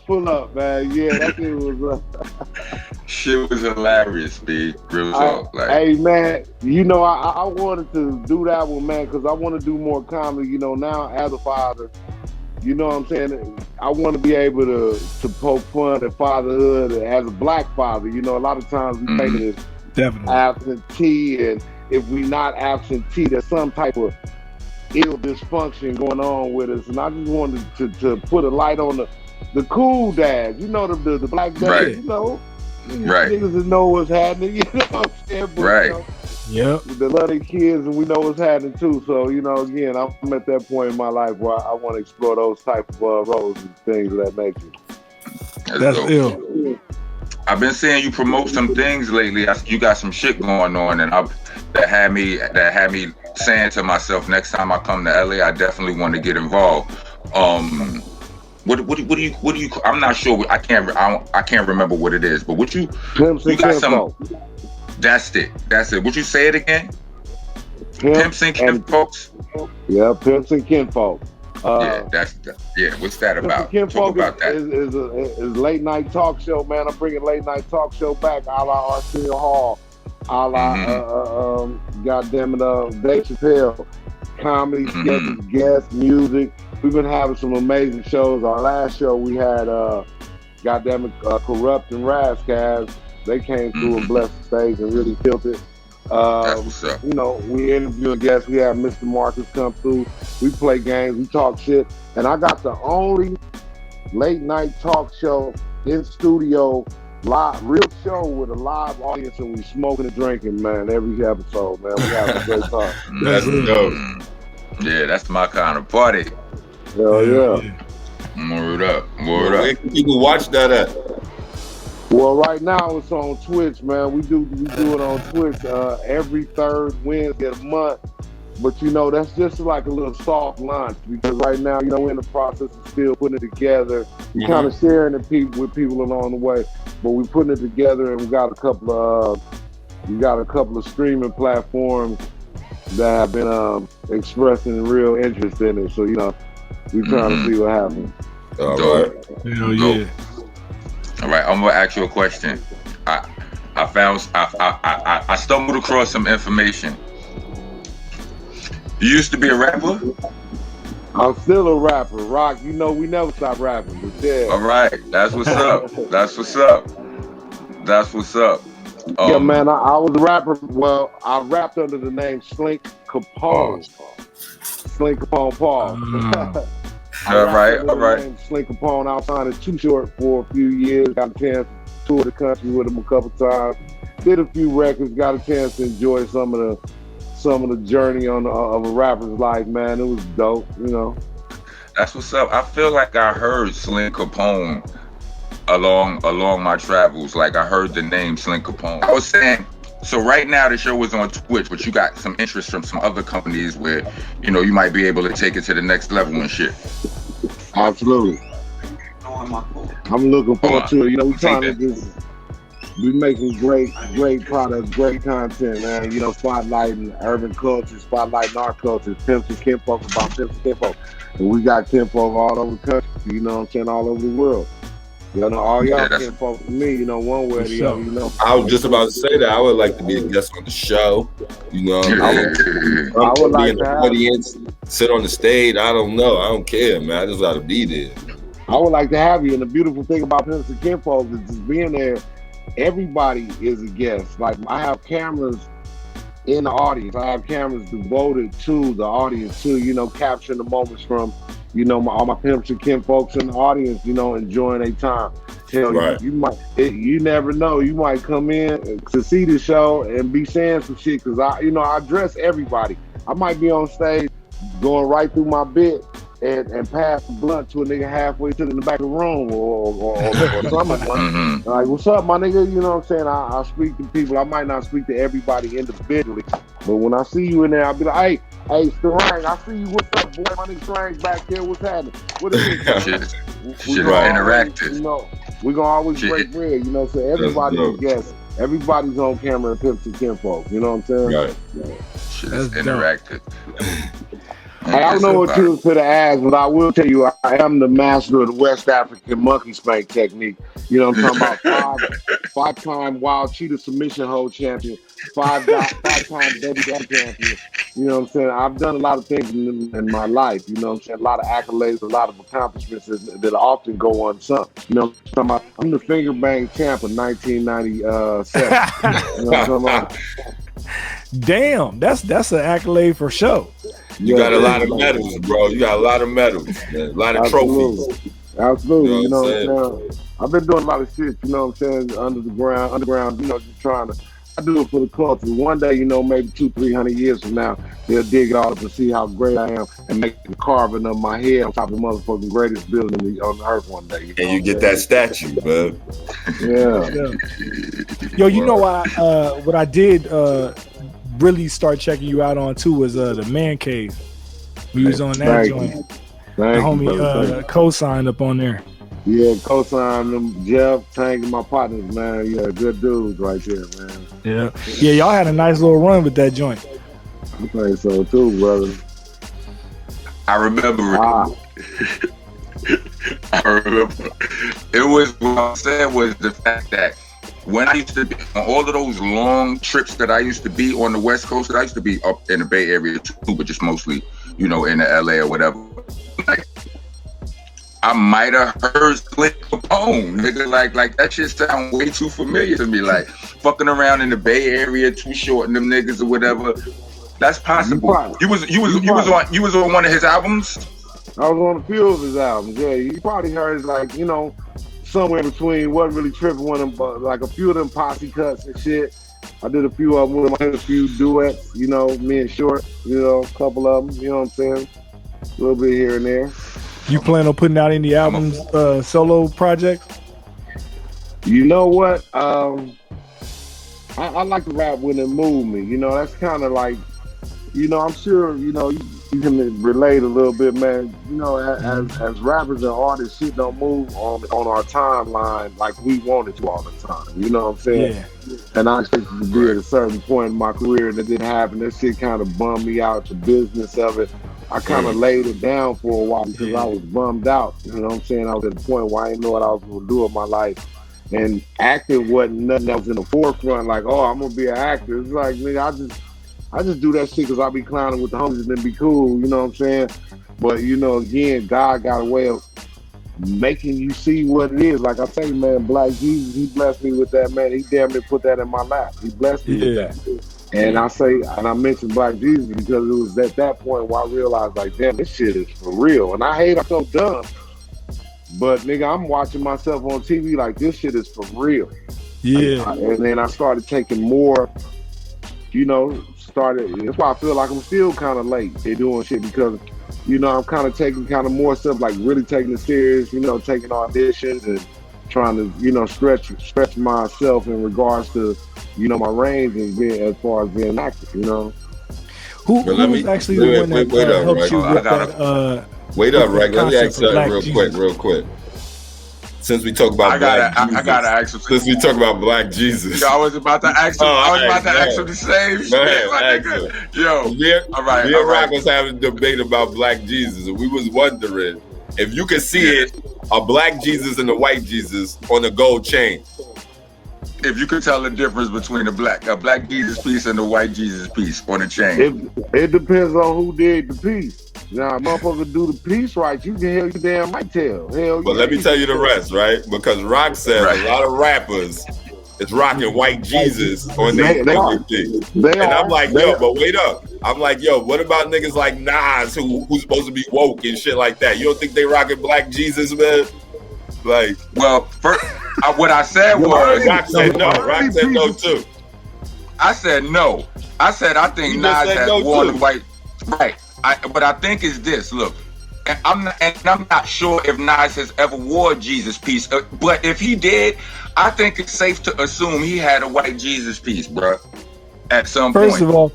Pull up, man. Yeah, that shit was. Shit was hilarious, B. Real talk. Hey, man, I wanted to do that one, man, because I want to do more comedy. Now as a father, you know what I'm saying? I want to be able to poke fun at fatherhood as a black father. A lot of times we think it as absentee, and if we not absentee, there's some type of ill dysfunction going on with us. And I just wanted to put a light on the cool dads, the black dads, right. Right. Niggas that know what's happening, what I'm saying? But, right. They love their kids, and we know what's happening too. So, again, I'm at that point in my life where I want to explore those type of roles and things of that nature. That's ill. I've been seeing you promote some things lately. You got some shit going on, and that had me saying to myself, next time I come to LA, I definitely want to get involved. What do you? I'm not sure. I can't remember what it is. But what you got some? That's it. Would you say it again? Pimps and kinfolks. Yeah, pimps and kinfolk. What's that about? Talk about that. Is late night talk show, man. I'm bringing late night talk show back, a la Arsenio Hall, a la goddamn it, Dave Chappelle, comedy, sketches, guests, music. We've been having some amazing shows. Our last show we had, goddamn it, Corrupt and Razzcast. They came through and blessed the stage and really killed it. That's what's up. You know, we interview guests. We have Mr. Marcus come through. We play games. We talk shit. And I got the only late night talk show in studio, live, real show with a live audience, and we smoking and drinking, man. Every episode, man. We have a great time. That's dope. Yeah, that's my kind of party. Hell yeah. Word up. Where can people watch that at? Well, right now it's on Twitch, man. We do it on Twitch every third Wednesday of the month. But you know, that's just like a little soft launch, because right now, you know, we're in the process of still putting it together. We're kind of sharing it with people along the way, but we're putting it together, and we got a couple of streaming platforms that have been expressing real interest in it. So, you know, we're trying to see what happens. All right. Hell yeah. All right, I'm gonna ask you a question. I stumbled across some information. You used to be a rapper? I'm still a rapper, Rock. You know we never stop rapping. But yeah. All right, that's what's up. Yeah, man. I was a rapper. Well, I rapped under the name Slink Capone. Slink Capone Paul. All right. Slink Capone. I signed Too Short for a few years. Got a chance to tour the country with him a couple times. Did a few records. Got a chance to enjoy some of the journey of a rapper's life. Man, it was dope. You know. That's what's up. I feel like I heard Slink Capone along my travels. Like I heard the name Slink Capone. I was saying. So right now the show is on Twitch, but you got some interest from some other companies where, you know, you might be able to take it to the next level and shit. Absolutely. I'm looking forward to it. You know, we're trying to just be making great products, great content, man. You know, spotlighting urban culture, spotlighting our culture, pimps and kinfolk about pimps and kinfolk. And we got kinfolk all over the country, you know what I'm saying, all over the world. You know, all y'all kinfolk for me, you know, one way or the other, you know. I was just about to say that. I would like to be a guest on the show. You know, I would like be in the audience, sit on the stage. I don't know. I don't care, man. I just got to be there. I would like to have you. And the beautiful thing about Pimps and Kinfolk is just being there, everybody is a guest. Like, I have cameras in the audience. I have cameras devoted to the audience, too, you know, capturing the moments from, you know, all my Pimps and Kinfolks in the audience, you know, enjoying their time. Hell, right. You never know. You might come in to see the show and be saying some shit, because I address everybody. I might be on stage going right through my bit and pass the blunt to a nigga halfway to the back of the room or something. Like, what's up, my nigga? You know what I'm saying? I speak to people. I might not speak to everybody individually, but when I see you in there, I'll be like, hey, Starang, I see you. What's up, boy? My nigga Starang's back there. What's happening? What is it? Shit interactive. You know, we're gonna always break bread, you know, so everybody's a guest. Everybody's on camera and Pimps and Kinfolk. You know what I'm saying? Right. Shit is interactive. I don't know what you to the ass, but I will tell you, I am the master of the West African monkey spank technique. You know what I'm talking about? Five-time wild cheetah submission hold champion, five-time WW champion. You know what I'm saying? I've done a lot of things in my life. You know what I'm saying? A lot of accolades, a lot of accomplishments that often go unsung. You know what I'm talking about? I'm the finger bang champ of 1997. You know what I'm talking about? Damn, that's an accolade for sure. You got a lot of medals, bro. You got a lot of medals, man. A lot of trophies. Absolutely. You know what I'm saying? I've been doing a lot of shit, you know what I'm saying, underground, you know, just trying to, I do it for the culture. One day, you know, maybe 200-300 years from now, they'll dig it all up and see how great I am and make the carving of my head on top of the motherfucking greatest building on the earth one day. And you get that statue, man. Yeah. Yo, you know what I did really start checking you out on too was the Man Cave. We was on that joint. homie Co-Sign up on there. Yeah, Co-Sign them, Jeff, Tank, and my partners, man. Yeah, good dudes right there, man. Yeah, y'all had a nice little run with that joint. I think so too, brother. I remember I remember. It was, what I said was the fact that when I used to be on all of those long trips that I used to be on the West Coast, that I used to be up in the Bay Area too, but just mostly, in the LA or whatever. Like, I might have heard Slink Capone, nigga. Like that shit sound way too familiar to me. Like fucking around in the Bay Area, Too Short and them niggas or whatever. That's possible. You was on one of his albums? I was on a few of his albums. Yeah, you probably heard somewhere in between. Wasn't really tripping with him, but like a few of them posse cuts and shit. I did a few of them with him. I did a few duets. Me and Short. A couple of them. You know what I'm saying? A little bit here and there. You plan on putting out any albums, solo projects? You know what? I like to rap when it move me. That's kind of like, I'm sure, you can relate a little bit, man. As rappers and artists, shit don't move on our timeline like we want it to all the time. You know what I'm saying? Yeah. And I expected to be at a certain point in my career and it didn't happen. That shit kind of bummed me out, the business of it. I kind of laid it down for a while because I was bummed out. You know what I'm saying? I was at the point where I didn't know what I was going to do with my life. And acting wasn't nothing that was in the forefront, like, oh, I'm going to be an actor. It's like, nigga, I just do that shit because I be clowning with the homies and then be cool, you know what I'm saying? But, again, God got a way of making you see what it is. Like I say, man, Black Jesus, he blessed me with that, man. He damn near put that in my lap. He blessed me with that. And I mentioned Black Jesus because it was at that point where I realized, like, damn, this shit is for real. And I hate I'm so dumb. But, nigga, I'm watching myself on TV like this shit is for real. Yeah. And then I started taking more, that's why I feel like I'm still kind of late in doing shit because, I'm kind of taking more stuff, like really taking it serious, taking auditions and trying to, stretch myself in regards to, my range and as far as being an actor, Who was actually the one that helped you with that? Wait up, Rek. Let me ask something real quick. Since we talk about since we talk about Black Jesus, yo, I was about to ask him. Ask him the same shit. Yo, all right. Me and Rock was having a debate about Black Jesus, and we was wondering if you could see it, a Black Jesus and a white Jesus on a gold chain. If you could tell the difference between a Black Jesus piece and a white Jesus piece on a chain. It depends on who did the piece. Now, motherfucker do the piece right, you can damn might tell. But let me tell you the rest, right? Because Rock said a lot of rappers is rocking white Jesus on their thing. And I'm like, but wait up. I'm like, what about niggas like Nas who's supposed to be woke and shit like that? You don't think they rocking Black Jesus, man? Like, well, what I said was Rock said no. Rock said no too. I said no. I said I think Nas has worn the white. Right. But I think it's this. Look, I'm not sure if Nas has ever wore Jesus piece. But if he did, I think it's safe to assume he had a white Jesus piece, bro. At some point. First of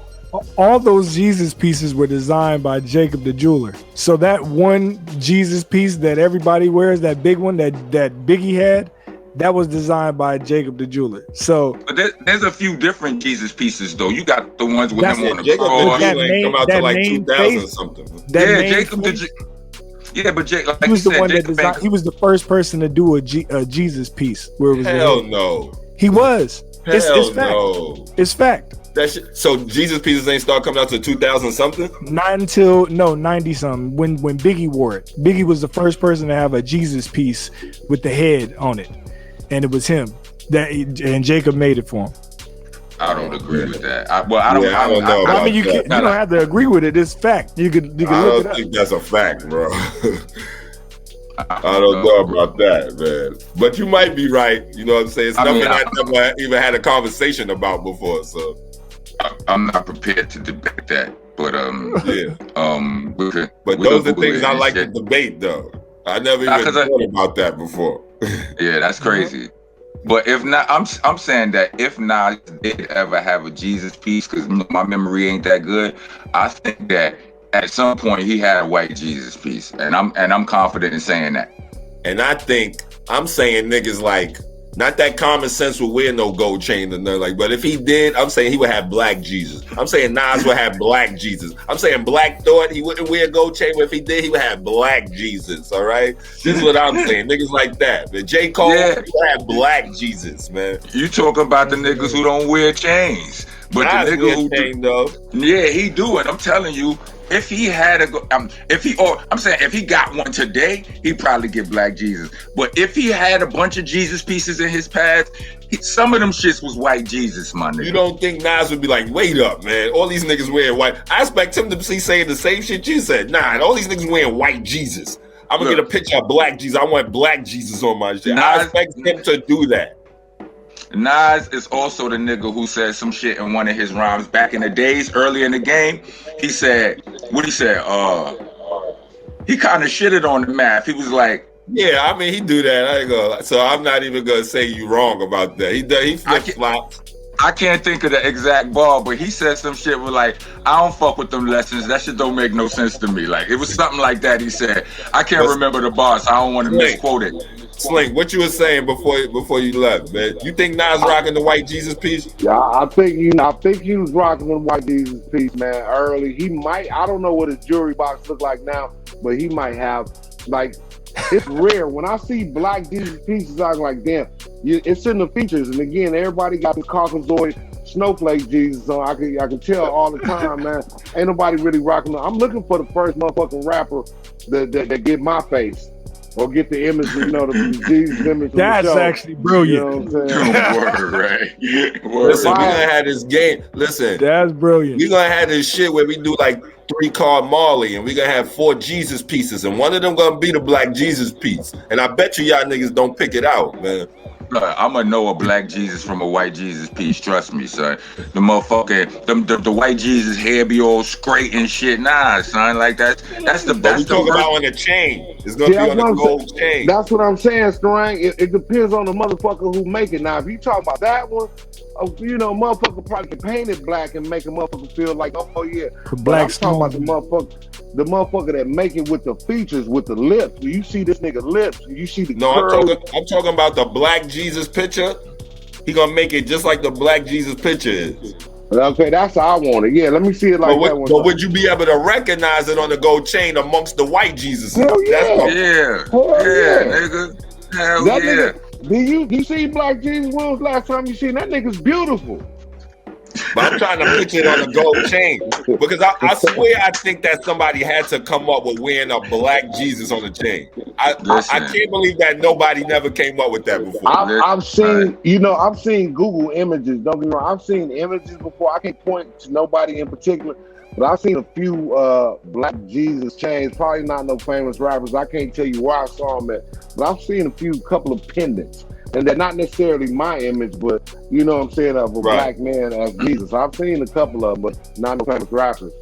all those Jesus pieces were designed by Jacob the jeweler. So that one Jesus piece that everybody wears, that big one that Biggie had, that was designed by Jacob the jeweler. So, but there's a few different Jesus pieces though. You got the ones with them on the Jacob the jeweler come out to like 2000 something. Jacob but Jake, like he was the one that designed. He was the first person to do a Jesus piece. Where it was no. He was. It's fact. No. It's fact. So Jesus pieces ain't start coming out to 2000 something? Not until 90 something when Biggie wore it. Biggie was the first person to have a Jesus piece with the head on it. And it was him and Jacob made it for him. I don't agree with that. I don't know. I mean, you don't have to agree with it. It's fact. You can look it up. I don't think that's a fact, bro. I don't know about that, man. But you might be right. You know what I'm saying? It's nothing I never even had a conversation about before. So I'm not prepared to debate that. But but those are things I like to debate, though. I never even thought about that before. Yeah, that's crazy. But if not, I'm saying that if Nas did ever have a Jesus piece, because my memory ain't that good, I think that at some point he had a white Jesus piece, and I'm confident in saying that. And I think I'm saying niggas like not that common sense would wear no gold chain or nothing like. But if he did, I'm saying he would have black Jesus. I'm saying Nas would have black Jesus. I'm saying Black Thought he wouldn't wear a gold chain, but if he did, he would have black Jesus. All right, this is what I'm saying. Niggas like that. But J. Cole he would have black Jesus, man. You talking about the niggas who don't wear chains, but Nas the nigga who chain, though. Yeah, he do it. I'm telling you. If he had if he got one today, he'd probably get black Jesus. But if he had a bunch of Jesus pieces in his past, some of them shits was white Jesus, my nigga. You don't think Nas would be like, wait up, man, all these niggas wearing white. I expect him to be saying the same shit you said. Nah, all these niggas wearing white Jesus. I'm gonna get a picture of black Jesus. I want black Jesus on my shit. I expect him to do that. Nas is also the nigga who said some shit in one of his rhymes back in the days, early in the game. He said, he kind of shitted on the math. He was like, yeah, I mean, he do that. I ain't gonna, so I'm not even gonna say you wrong about that. He flip-flops. I can't think of the exact bar, but he said some shit with like, I don't fuck with them lessons. That shit don't make no sense to me. Like, it was something like that he said. I can't remember the bar, so I don't want to misquote it. Slink, what you were saying before you left, man? You think Nas rocking the white Jesus piece? Yeah, I think he was rocking the white Jesus piece, man. Early, he might. I don't know what his jewelry box look like now, but he might have. Like, it's rare when I see black Jesus pieces. I'm like, damn, it's in the features. And again, everybody got the Caucasoid snowflake Jesus on. I can tell all the time, man. Ain't nobody really rocking them. I'm looking for the first motherfucking rapper that get my face. Or get the image, the Jesus image. That's actually brilliant. You know what I'm saying? Word, right? Listen, we're gonna have this game. Listen, that's brilliant. We're gonna have this shit where we do like 3-card Marley, and we're gonna have 4 Jesus pieces, and one of them gonna be the black Jesus piece. And I bet you y'all niggas don't pick it out, man. I'm gonna know a black Jesus from a white Jesus piece. Trust me, son. The motherfucker, the white Jesus hair be all straight and shit. Nah, son, like that's the best. But we talk about on the chain. It's gonna be on the gold chain. That's what I'm saying, Starang. It depends on the motherfucker who make it. Now, if you talk about that one, motherfucker probably can paint it black and make a motherfucker feel like, oh yeah. Black talking about the motherfucker that make it with the features, with the lips. You see this nigga lips. You see the curls. I'm talking about the black Jesus picture. He gonna make it just like the black Jesus picture is. Okay, that's how I want it. Yeah, let me see it like that one. But would you be able to recognize it on the gold chain amongst the white Jesus? Hell yeah. Yeah, nigga. Hell that yeah. Nigga, you see Black Jesus? When was the last time you seen that nigga's beautiful? But I'm trying to picture it on the gold chain because I swear I think that somebody had to come up with wearing a black Jesus on the chain. I can't believe that nobody never came up with that before. I've seen Google images. Don't get me wrong. I've seen images before. I can't point to nobody in particular, but I've seen a few black Jesus chains. Probably not no famous rappers. I can't tell you where I saw them at, but I've seen a couple of pendants. And they're not necessarily my image, but you know what I'm saying, of a black man as Jesus. I've seen a couple of them, but not no famous rappers.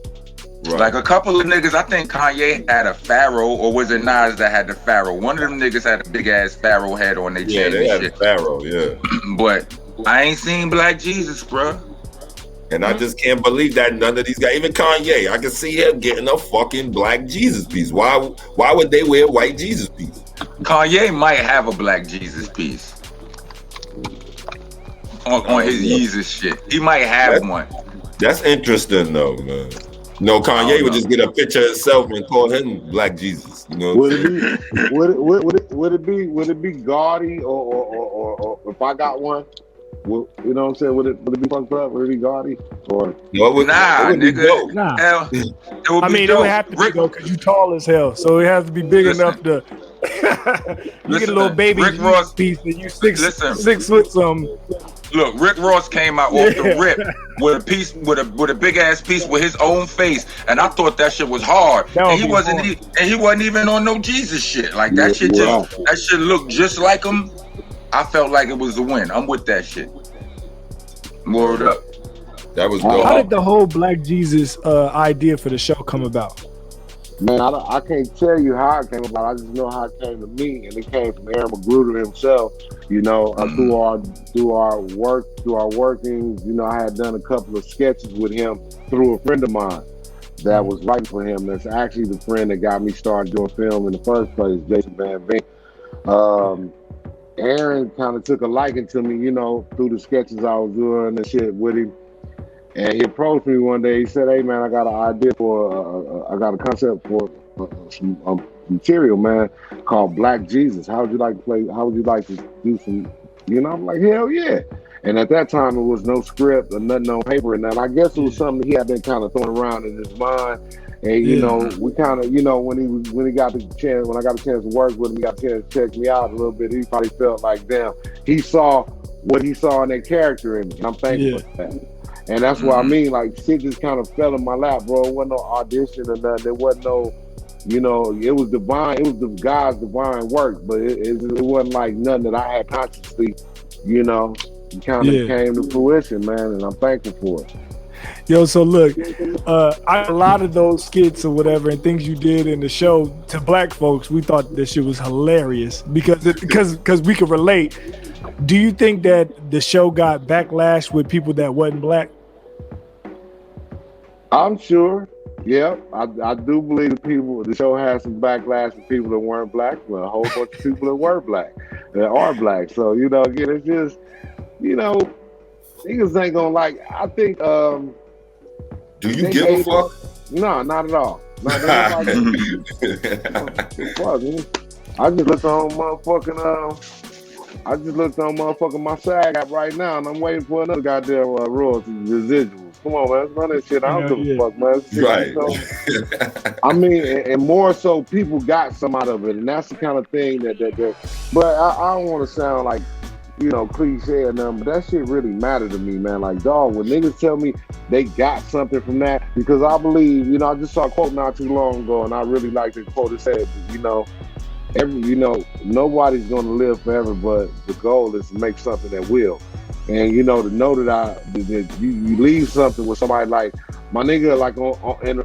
Right. Like a couple of niggas, I think Kanye had a pharaoh, or was it Nas that had the pharaoh? One of them niggas had a big ass pharaoh head on their chain. Yeah, they had a pharaoh, yeah. But I ain't seen black Jesus, bro. And I just can't believe that none of these guys, even Kanye, I can see him getting a fucking black Jesus piece. Why would they wear a white Jesus piece? Kanye might have a black Jesus piece. On his Yeezus shit. He might have one. That's interesting though, man. No, Kanye would just get a picture of himself and call him Black Jesus. You know? Would it be gaudy or if I got one? You know what I'm saying? Would it be fucked up? Would it be gaudy? Or nigga. Nah. Hell, it would have to be though, because you tall as hell. So it has to be big enough to you get a little baby Rick Ross piece and you 6 foot something. Look, Rick Ross came out off the rip with a piece with a big ass piece with his own face, and I thought that shit was hard. And he wasn't even on no Jesus shit. Like that shit that shit looked just like him. I felt like it was a win. I'm with that shit. Word up. That was dope. How did the whole Black Jesus idea for the show come about? Man, I can't tell you how it came about. I just know how it came to me, and it came from Aaron Magruder himself. You know, through our workings. You know, I had done a couple of sketches with him through a friend of mine, that was right for him. That's actually the friend that got me started doing film in the first place, Jason Van Vink. Aaron kind of took a liking to me, you know, through the sketches I was doing and shit with him. And he approached me one day. He said, "Hey man, I got an idea for, I got a concept for some material, man, called Black Jesus. How would you like to do some?" You know, I'm like, hell yeah. And at that time, it was no script or nothing on paper. And then I guess it was something he had been kind of throwing around in his mind. And you know, we kind of, you know, when I got a chance to work with him, he got a chance to check me out a little bit. He probably felt like, damn, he saw what he saw in that character in me. And I'm thankful for that. And that's what I mean, like, shit just kind of fell in my lap, bro. It wasn't no audition or nothing. There wasn't no, you know, it was divine. It was the God's divine work, but it wasn't like nothing that I had consciously, you know, it kind of came to fruition, man, and I'm thankful for it. Yo, so look, a lot of those skits or whatever and things you did in the show, to black folks, we thought this shit was hilarious because we could relate. Do you think that the show got backlash with people that wasn't black? I'm sure. Yeah, I do believe the show has some backlash with people that weren't black, but a whole bunch of people that were black, that are black. So, you know, again, it's just, you know, niggas ain't gonna like, I think, do you give a fuck? No, not at all. Fuck, I just looked on motherfucking my SAG app right now, and I'm waiting for another goddamn royalty residuals. Come on, man, let's run that shit. I don't give a fuck, man. Shit, right. You know? I mean, and more so, people got some out of it, and that's the kind of thing that. But I don't want to sound like, you know, cliche or nothing, but that shit really mattered to me, man. Like, dog, when niggas tell me they got something from that, because I believe, you know, I just saw a quote not too long ago, and I really like the quote. It said, you know, nobody's going to live forever, but the goal is to make something that will. And, you know, to know that you leave something with somebody like my nigga, like in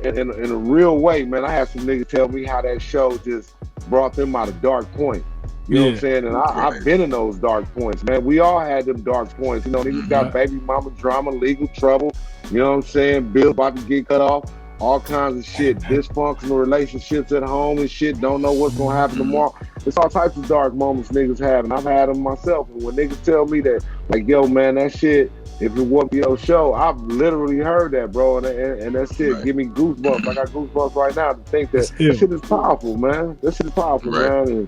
a real way, man. I had some niggas tell me how that show just brought them out of dark point. You know what I'm saying? And I've been in those dark points, man. We all had them dark points. You know, niggas got baby mama drama, legal trouble. You know what I'm saying? Bills about to get cut off. All kinds of shit. Dysfunctional relationships at home and shit. Don't know what's going to happen tomorrow. It's all types of dark moments niggas have. And I've had them myself. And when niggas tell me that, like, yo, man, that shit, if it wasn't your show, I've literally heard that, bro. And that shit give me goosebumps. I got goosebumps right now to think that shit is powerful, man. That shit is powerful, man. And,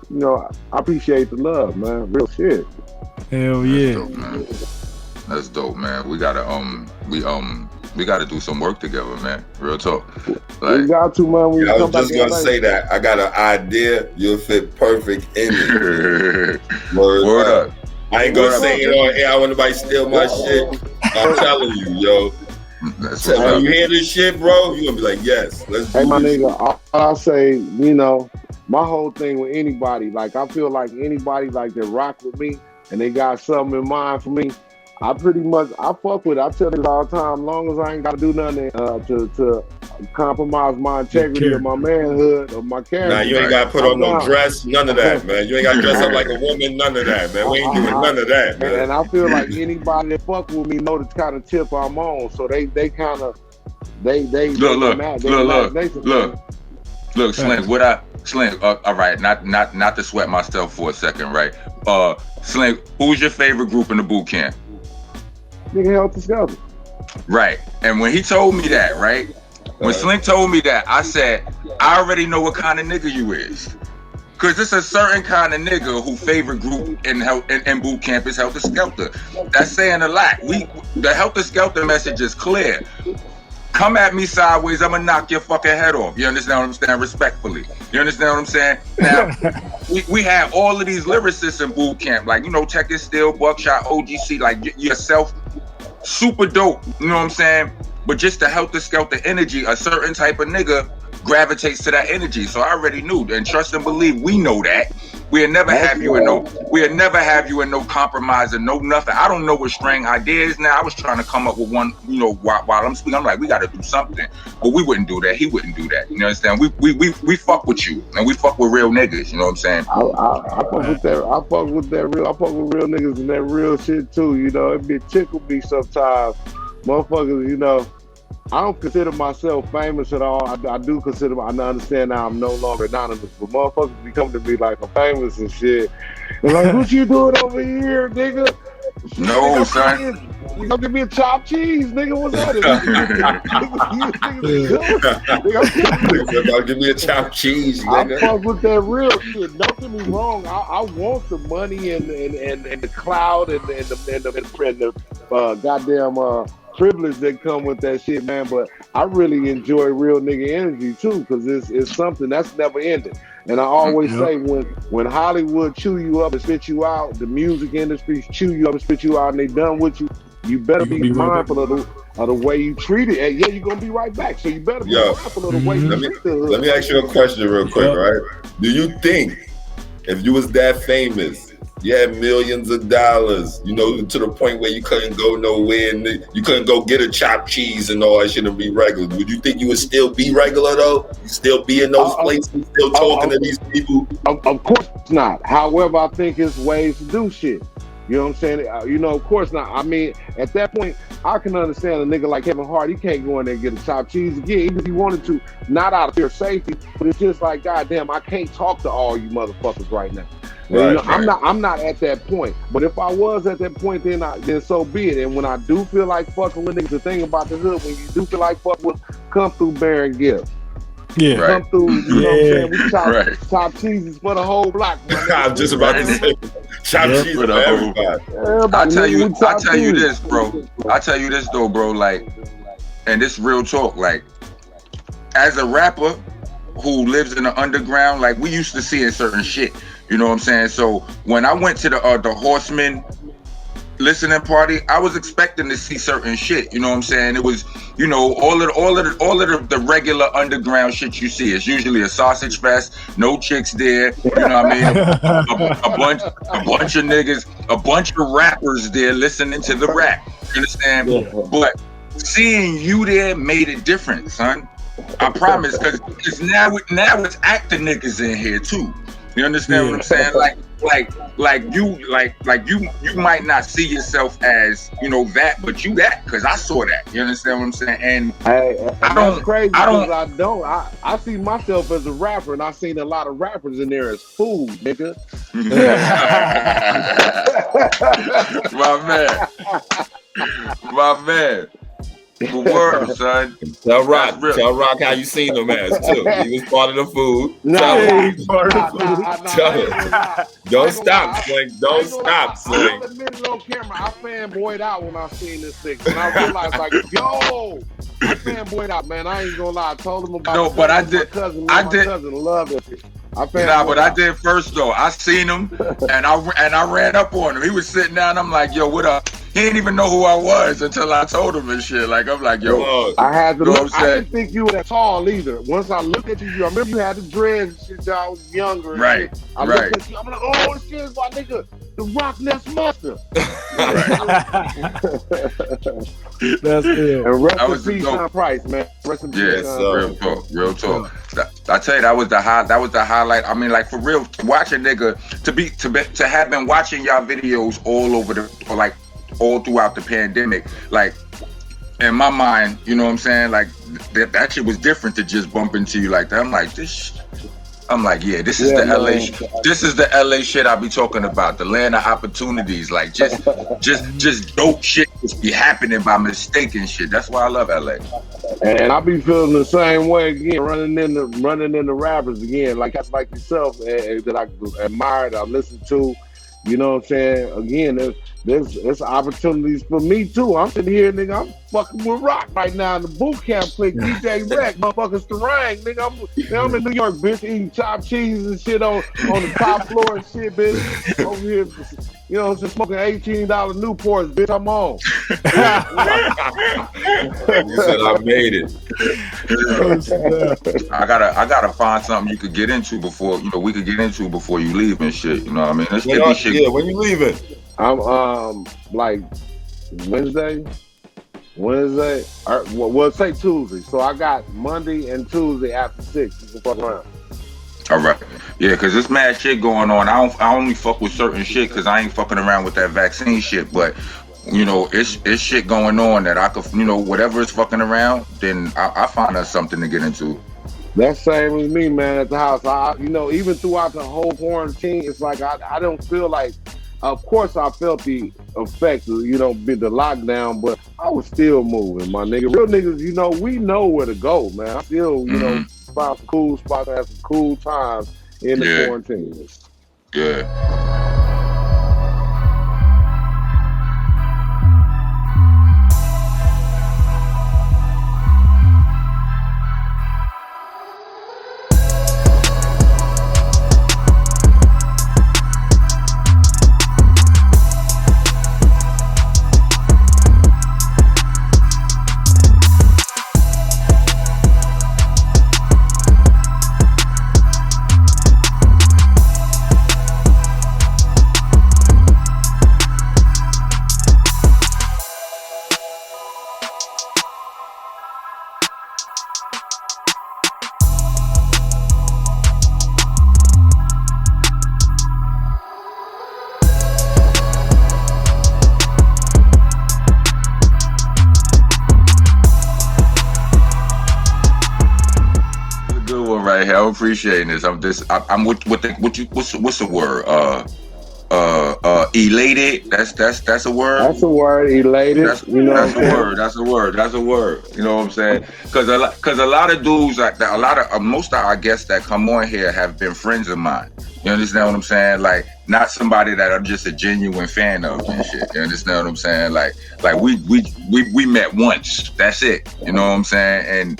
you know, I appreciate the love, man. Real shit. Hell yeah. That's dope, man. That's dope, man. We gotta do some work together, man. Real talk. Like, we got to, man. I was just gonna say that. I got an idea. You'll fit perfect in it. Word up. I ain't gonna say it on air. I want nobody steal my shit. I'm telling you, yo. When you hear this shit, bro, you gonna be like, yes, let's do my this. nigga, I'll say, you know, my whole thing with anybody, like, I feel like anybody like that rock with me and they got something in mind for me, I fuck with it. I tell niggas all the time, as long as I ain't gotta do nothing to compromise my integrity or my manhood or my character. Nah, you ain't gotta put on no dress, none of that, man. You ain't gotta dress up like a woman, none of that, man. We ain't doing none of that, man. And I feel like anybody that fuck with me know the kind of tip I'm on, so they kind of Look, Slink. All right, not to sweat myself for a second, right? Slink, who's your favorite group in the boot camp? Nigga, Helter Skelter. Right, and when he told me that, right? When Slink told me that, I said, I already know what kind of nigga you is. Cause it's a certain kind of nigga who favorite group in boot camp is Helter Skelter. That's saying a lot. The Helter Skelter message is clear. Come at me sideways, I'm gonna knock your fucking head off. You understand what I'm saying? Respectfully. You understand what I'm saying? Now, we have all of these lyricists in boot camp, like, you know, Check It Still, Buckshot, OGC, like yourself, super dope. You know what I'm saying? But just the Helter Skelter energy, a certain type of nigga gravitates to that energy. So I already knew, and trust and believe, we know that. We'll never have you in no compromise and no nothing. I don't know what string idea is now. I was trying to come up with one, you know, while I'm speaking. I'm like, we got to do something, but we wouldn't do that. He wouldn't do that. You understand? We fuck with you, and we fuck with real niggas. You know what I'm saying? I fuck with that. I fuck with real niggas and that real shit too. You know, it be tickle me sometimes, motherfuckers. You know, I don't consider myself famous at all. I do consider, I understand now I'm no longer anonymous, but motherfuckers be coming to me like I'm famous and shit. They're like, what you doing over here, nigga? No, son. You gonna give me a chopped cheese, nigga? What's that? Give me a chopped cheese, nigga. I fuck with that real shit. Don't get me wrong. I want the money and the cloud and the goddamn privilege that come with that shit, man. But I really enjoy real nigga energy too, because it's something that's never ending. And I always say when Hollywood chew you up and spit you out, the music industry chew you up and spit you out, and they done with you, you better be mindful of the way you treat it. And yeah, you're gonna be right back. So you better be mindful of the way you treat the hood. Let me ask you a question real quick, right? Do you think if you was that famous, you had millions of dollars, you know, to the point where you couldn't go nowhere and you couldn't go get a chopped cheese and all that shit and be regular, would you think you would still be regular though? You still be in those places, still talking to these people? Of course not. However, I think it's ways to do shit. You know what I'm saying? You know, of course not. I mean, at that point, I can understand a nigga like Kevin Hart. He can't go in there and get a chopped cheese again, even if he wanted to, not out of fear of safety, but it's just like, goddamn, I can't talk to all you motherfuckers right now. Right, you know, right. I'm not at that point. But if I was at that point, then so be it. And when I do feel like fucking with niggas, the thing about the hood, when you do feel like fucking with, come through bearing gifts. Yeah. Come through, you know what I'm saying? We chop cheeses for the whole block. I'm just about to say, chop cheese for everybody. I tell you this, bro. I tell you this though, bro. Like, and this real talk. Like, as a rapper who lives in the underground, like we used to see certain shit. You know what I'm saying? So when I went to the Horseman listening party, I was expecting to see certain shit. You know what I'm saying? It was, you know, all of the regular underground shit you see. It's usually a sausage fest, no chicks there. You know what I mean? a bunch of niggas, a bunch of rappers there listening to the rap. You understand? Yeah. But seeing you there made it different, son. I promise, because now it's acting niggas in here too. You understand what I'm saying? You might not see yourself as, you know, that, but you that, because I saw that. You understand what I'm saying? And that's crazy because I see myself as a rapper, and I've seen a lot of rappers in there as food, nigga. My man. The word, son. Tell Rock how you seen him as too. He was part of the food. Don't stop, Slink. Don't stop, Slink. I admitted on camera, I fanboyed out when I seen this thing. And I realized, like, yo, I fanboyed out, man. I ain't gonna lie. I told him about it. But I did. My cousin loved it. I did first though. I seen him and I ran up on him. He was sitting down. I'm like, yo, what up? He didn't even know who I was until I told him and shit. Like, I'm like, yo, I had to look. I didn't think you were that tall either. Once I looked at you, I remember you had the dreads and shit. I was younger. Right. I looked at you. I'm like, oh shit, my nigga, the Rockness Monster. That's it. And rest in peace, Sean Price, man. Rest in peace. Yes, real talk. I tell you, that was the highlight. I mean, like, for real, to watch a nigga to have been watching y'all videos all throughout the pandemic, like, in my mind, you know what I'm saying? Like, that shit was different to just bump into you like that. I'm like, this is the LA. This is the LA shit I be talking about. The land of opportunities. Like, just dope shit just be happening by mistake and shit. That's why I love LA. And I be feeling the same way again, running into rappers again, like that's like yourself, that I admire, that I listen to. You know what I'm saying? Again, there's opportunities for me too. I'm sitting here, nigga. I'm fucking with Rock right now in the boot camp. Play DJ Rek, motherfucking Starang, nigga. I'm in New York, bitch, eating chopped cheese and shit on the top floor and shit, bitch. Over here, you know, just smoking $18 Newports, bitch. I'm on. You said I made it. I gotta find something you could get into before, you know, we could get into before you leave and shit. You know what I mean? Let's get this shit. Yeah, when you leaving? I'm like Wednesday. Well, say Tuesday. So I got Monday and Tuesday after 6. You can fuck around. All right. Yeah, because there's mad shit going on. I only fuck with certain shit because I ain't fucking around with that vaccine shit. But it's shit going on that I could, whatever is fucking around, then I find us something to get into. That's same with me, man, at the house. Even throughout the whole quarantine, it's like I don't feel like, of course I felt the effect of, the lockdown, but I was still moving, my nigga. Real niggas, we know where to go, man. I still, found some cool spots, had some cool times in the quarantine. Yeah. I'm appreciating this. I'm with what's the word? Elated. That's a word. That's a word. Elated. That's a word. That's a word. You know what I'm saying? Because a lot of dudes, most of our guests that come on here have been friends of mine. You understand what I'm saying? Like, not somebody that I'm just a genuine fan of and shit. You understand what I'm saying? Like we met once. That's it. You know what I'm saying?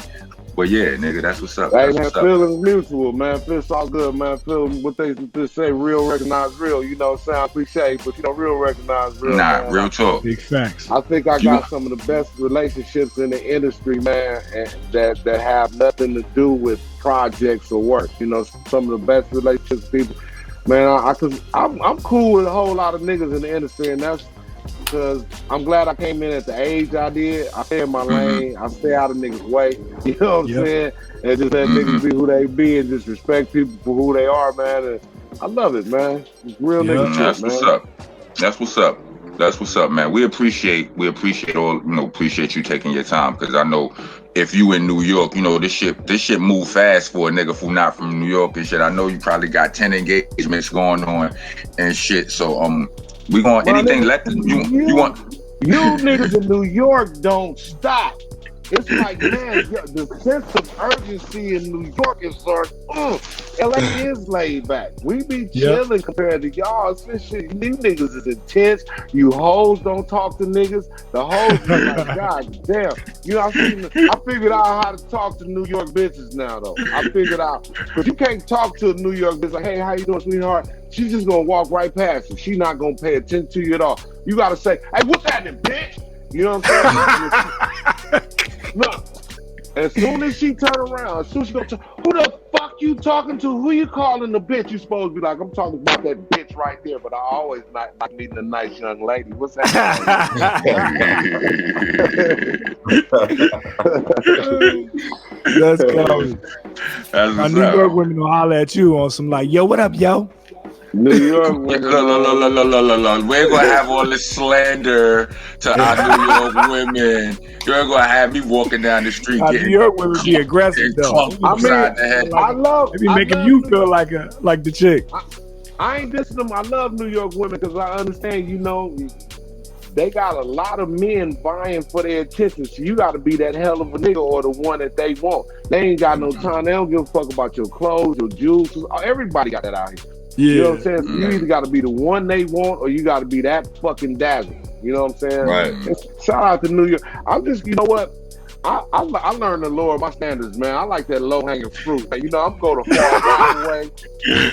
But yeah, nigga, that's what's up. Hey, man, feelings mutual, man. Feels all good, man. Feel what they say, real recognize real. Sound cliche, but real recognize real. Nah, man. Real talk. Big facts. I think I got some of the best relationships in the industry, man, and that have nothing to do with projects or work. Some of the best relationships, people. Man, I'm cool with a whole lot of niggas in the industry, and that's because I'm glad I came in at the age I did. I stay in my lane. I stay out of niggas' way. You know what I'm saying? And just let niggas be who they be and just respect people for who they are, man. And I love it, man. It's real niggas. That's what's up. That's what's up. That's what's up, man. We appreciate appreciate you taking your time, because I know if you in New York, this shit move fast for a nigga who not from New York and shit. I know you probably got 10 engagements going on and shit. So we going anything nigga, you want. You niggas in New York don't stop. It's like, man, the sense of urgency in New York is like, LA is laid back. We be chilling compared to y'all. Especially you niggas is intense. You hoes don't talk to niggas. The hoes be like, God damn. I figured out how to talk to New York bitches now, though. I figured out. Because you can't talk to a New York bitch like, hey, how you doing, sweetheart? She's just going to walk right past you. She's not going to pay attention to you at all. You got to say, hey, what's happening, bitch? You know what I'm saying? Look, as soon as she turn around, as soon as she goes, who the fuck you talking to? Who you calling the bitch? You supposed to be like, I'm talking about that bitch right there, but I always like meeting a nice young lady. What's happening? That's cool. My New York women will holler at you on some like, yo, what up, yo? New York women. Look. We ain't gonna have all this slander to our New York women. You ain't gonna have me walking down the street. New York women be aggressive though. I love. They be making you feel like the chick. I ain't dissing them. I love New York women because I understand. They got a lot of men vying for their attention. So you got to be that hell of a nigga or the one that they want. They ain't got no time. They don't give a fuck about your clothes, your jewels. Everybody got that out here. Yeah. You know what I'm saying? So you either got to be the one they want or you got to be that fucking dazzle. You know what I'm saying? Right. Shout out to New York. I'm just, you know what? I learned to lower my standards, man. I like that low-hanging fruit. I'm going to Far Rockaway.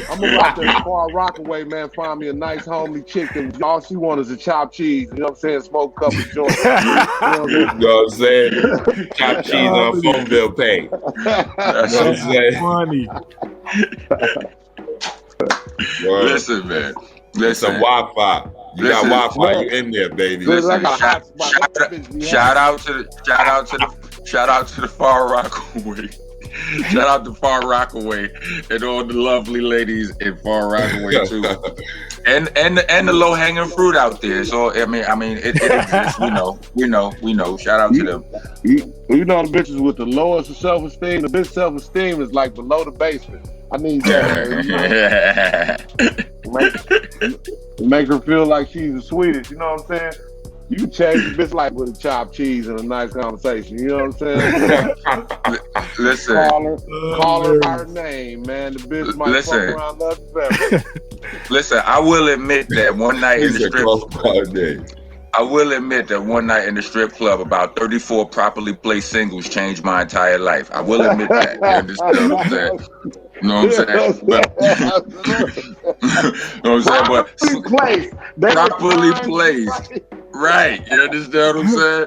I'm going to go out there to Far Rockaway, man, find me a nice homely chick and all she wants is a chopped cheese. You know what I'm saying? Smoke a couple of joints. You know what I'm saying? Chopped cheese on phone bill pay. That's what I'm saying. Funny. Listen, man. Listen. Some Wi-Fi. You got Wi-Fi. You in there, baby. Listen, shout out to the Far Rockaway. Shout out to Far Rockaway and all the lovely ladies in Far Rockaway too, and the low hanging fruit out there. So I mean, it exists. We know. Shout out to them. You know the bitches with the lowest self-esteem. The bitch self-esteem is like below the basement. I need that. Make her feel like she's the sweetest. You know what I'm saying? You can change the bitch life with a chopped cheese and a nice conversation. You know what I'm saying? Listen. Call her by her name, man. The bitch might fuck around love forever. Listen, I will admit that one night in the strip. I will admit that one night in the strip club, about 34 properly placed singles changed my entire life. I will admit that. You understand what I'm saying? You know what I'm saying? Properly placed. Right. You understand what I'm saying?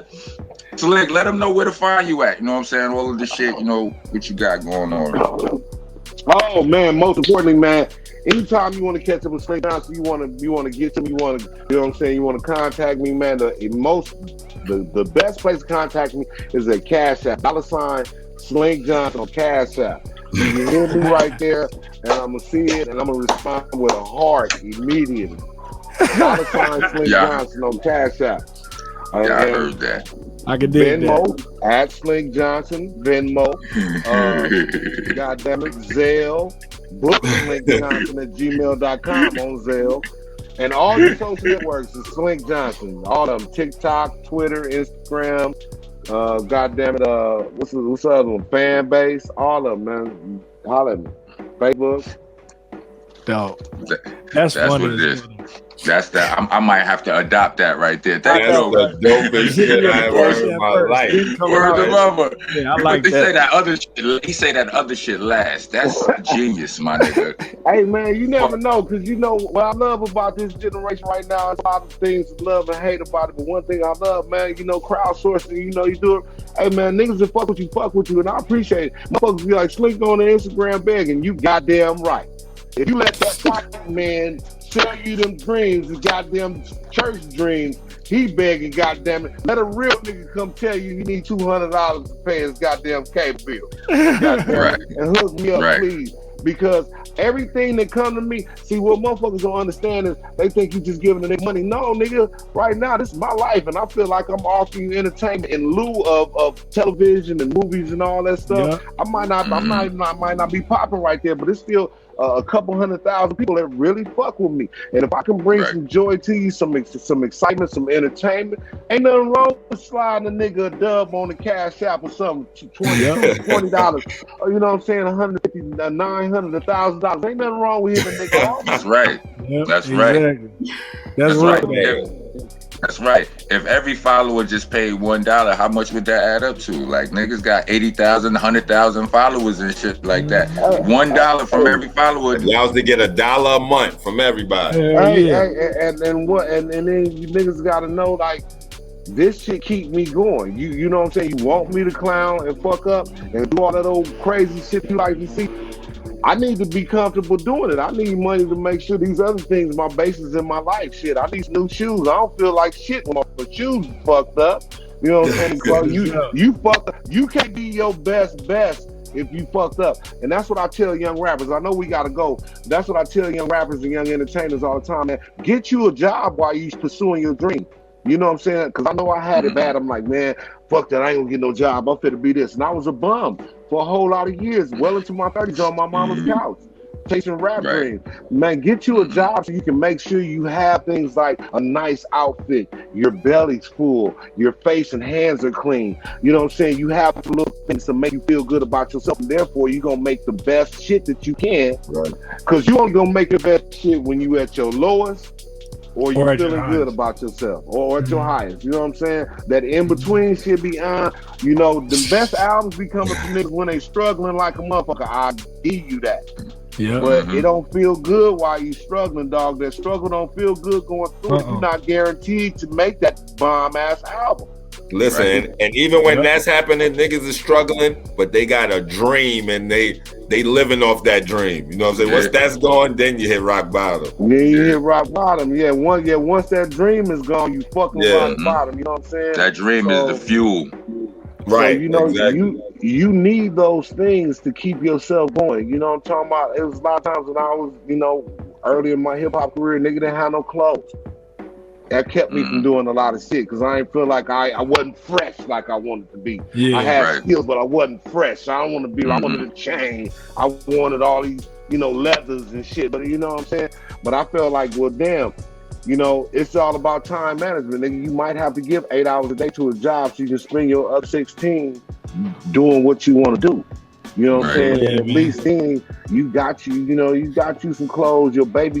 Slink, let them know where to find you at. You know what I'm saying? All of the shit, what you got going on. Oh, man. Most importantly, man, anytime you want to catch up with Slink Johnson, you want to get to me, you know what I'm saying? You want to contact me, man. The best place to contact me is at CashApp. $ Slink Johnson on CashApp. You can hear me right there, and I'm gonna see it, and I'm gonna respond with a heart immediately. $ Slink Johnson on CashApp. I heard that. I can dig Venmo that. at Slink Johnson. Venmo. Goddamn it, Zelle. Book Slink Johnson at gmail.com on Zelle. And all your social networks is Slink Johnson. All of them. TikTok, Twitter, Instagram. Goddamn it, what's the other one? Fan base. All of them, man. Holla at me. Facebook. Dope. That's what it is. That's that. I might have to adopt that right there. Thank you. That's the dopest shit I ever heard in my life. Word of mama. Yeah, I like that. Say that other shit. He say that other shit last. That's genius, my nigga. Hey man, you never know, because what I love about this generation right now is a lot of things to love and hate about it. But one thing I love, man, crowdsourcing. You do it. Hey man, niggas that fuck with you, and I appreciate it. Motherfuckers be like Slink on the Instagram begging. You goddamn right. If you let that white man sell you them dreams, the goddamn church dreams, he begging, goddamn it. Let a real nigga come tell you need $200 to pay his goddamn cable bill. Right. And hook me up, please. Because everything that come to me, see, what motherfuckers don't understand is they think you just giving them money. No, nigga, right now, this is my life, and I feel like I'm offering you entertainment in lieu of television and movies and all that stuff. Yeah. I might not be popping right there, but it's still a couple 100,000 people that really fuck with me. And if I can bring some joy to you, some excitement, some entertainment, ain't nothing wrong with sliding a nigga a dub on the Cash App or something, $20. Or, you know what I'm saying, $150, $900, $1,000. Ain't nothing wrong with hitting a nigga off. That's right. Yep, That's exactly. Right. That's right, man. That's right. If every follower just paid $1, how much would that add up to? Like, niggas got 80,000, 100,000 followers and shit like that. $1 from every follower allows to get $1 a month from everybody. And then you niggas gotta know, like, this shit keep me going. You know what I'm saying? You want me to clown and fuck up and do all that old crazy shit you like to see. I need to be comfortable doing it. I need money to make sure these other things, my bases in my life. Shit, I need new shoes. I don't feel like shit when my shoes fucked up. You know what I'm saying? So you fucked up. You can't be your best if you fucked up. And that's what I tell young rappers. I know we gotta go. That's what I tell young rappers and young entertainers all the time, man. Get you a job while you pursuing your dream. You know what I'm saying? Because I know I had it bad. I'm like, man, fuck that. I ain't gonna get no job. I'm finna be this. And I was a bum for a whole lot of years, well into my 30s on my mama's couch, chasing rap dreams. Man, get you a job so you can make sure you have things like a nice outfit, your belly's full, your face and hands are clean. You know what I'm saying? You have little things to make you feel good about yourself, and therefore you're gonna make the best shit that you can. Right. Because you only gonna make the best shit when you at your lowest, or you're feeling good about yourself, or at your highest. You know what I'm saying? That in-between shit be on. You know, the best albums be coming from niggas when they struggling like a motherfucker. I give you that. Yeah. But it don't feel good while you struggling, dog. That struggle don't feel good going through it. You're not guaranteed to make that bomb-ass album. Listen, and even when that's happening, niggas is struggling, but they got a dream and they living off that dream. You know what I'm saying? Once that's gone, then you hit rock bottom. Yeah, you hit rock bottom. Yeah, once that dream is gone, you fucking rock bottom. You know what I'm saying? That dream is the fuel. Right. So, you know, exactly. you need those things to keep yourself going. You know what I'm talking about? It was a lot of times when I was, early in my hip hop career, nigga didn't have no clothes. That kept me from doing a lot of shit because I didn't feel like I wasn't fresh like I wanted to be. I had skills, but I wasn't fresh. I don't want to be. I wanted a chain. I wanted all these, leathers and shit. But you know what I'm saying? But I felt like, well, damn, it's all about time management. Nigga, you might have to give 8 hours a day to a job so you can spend your up 16 doing what you want to do. You know what I'm saying? Yeah, and at least then you got you some clothes. Your baby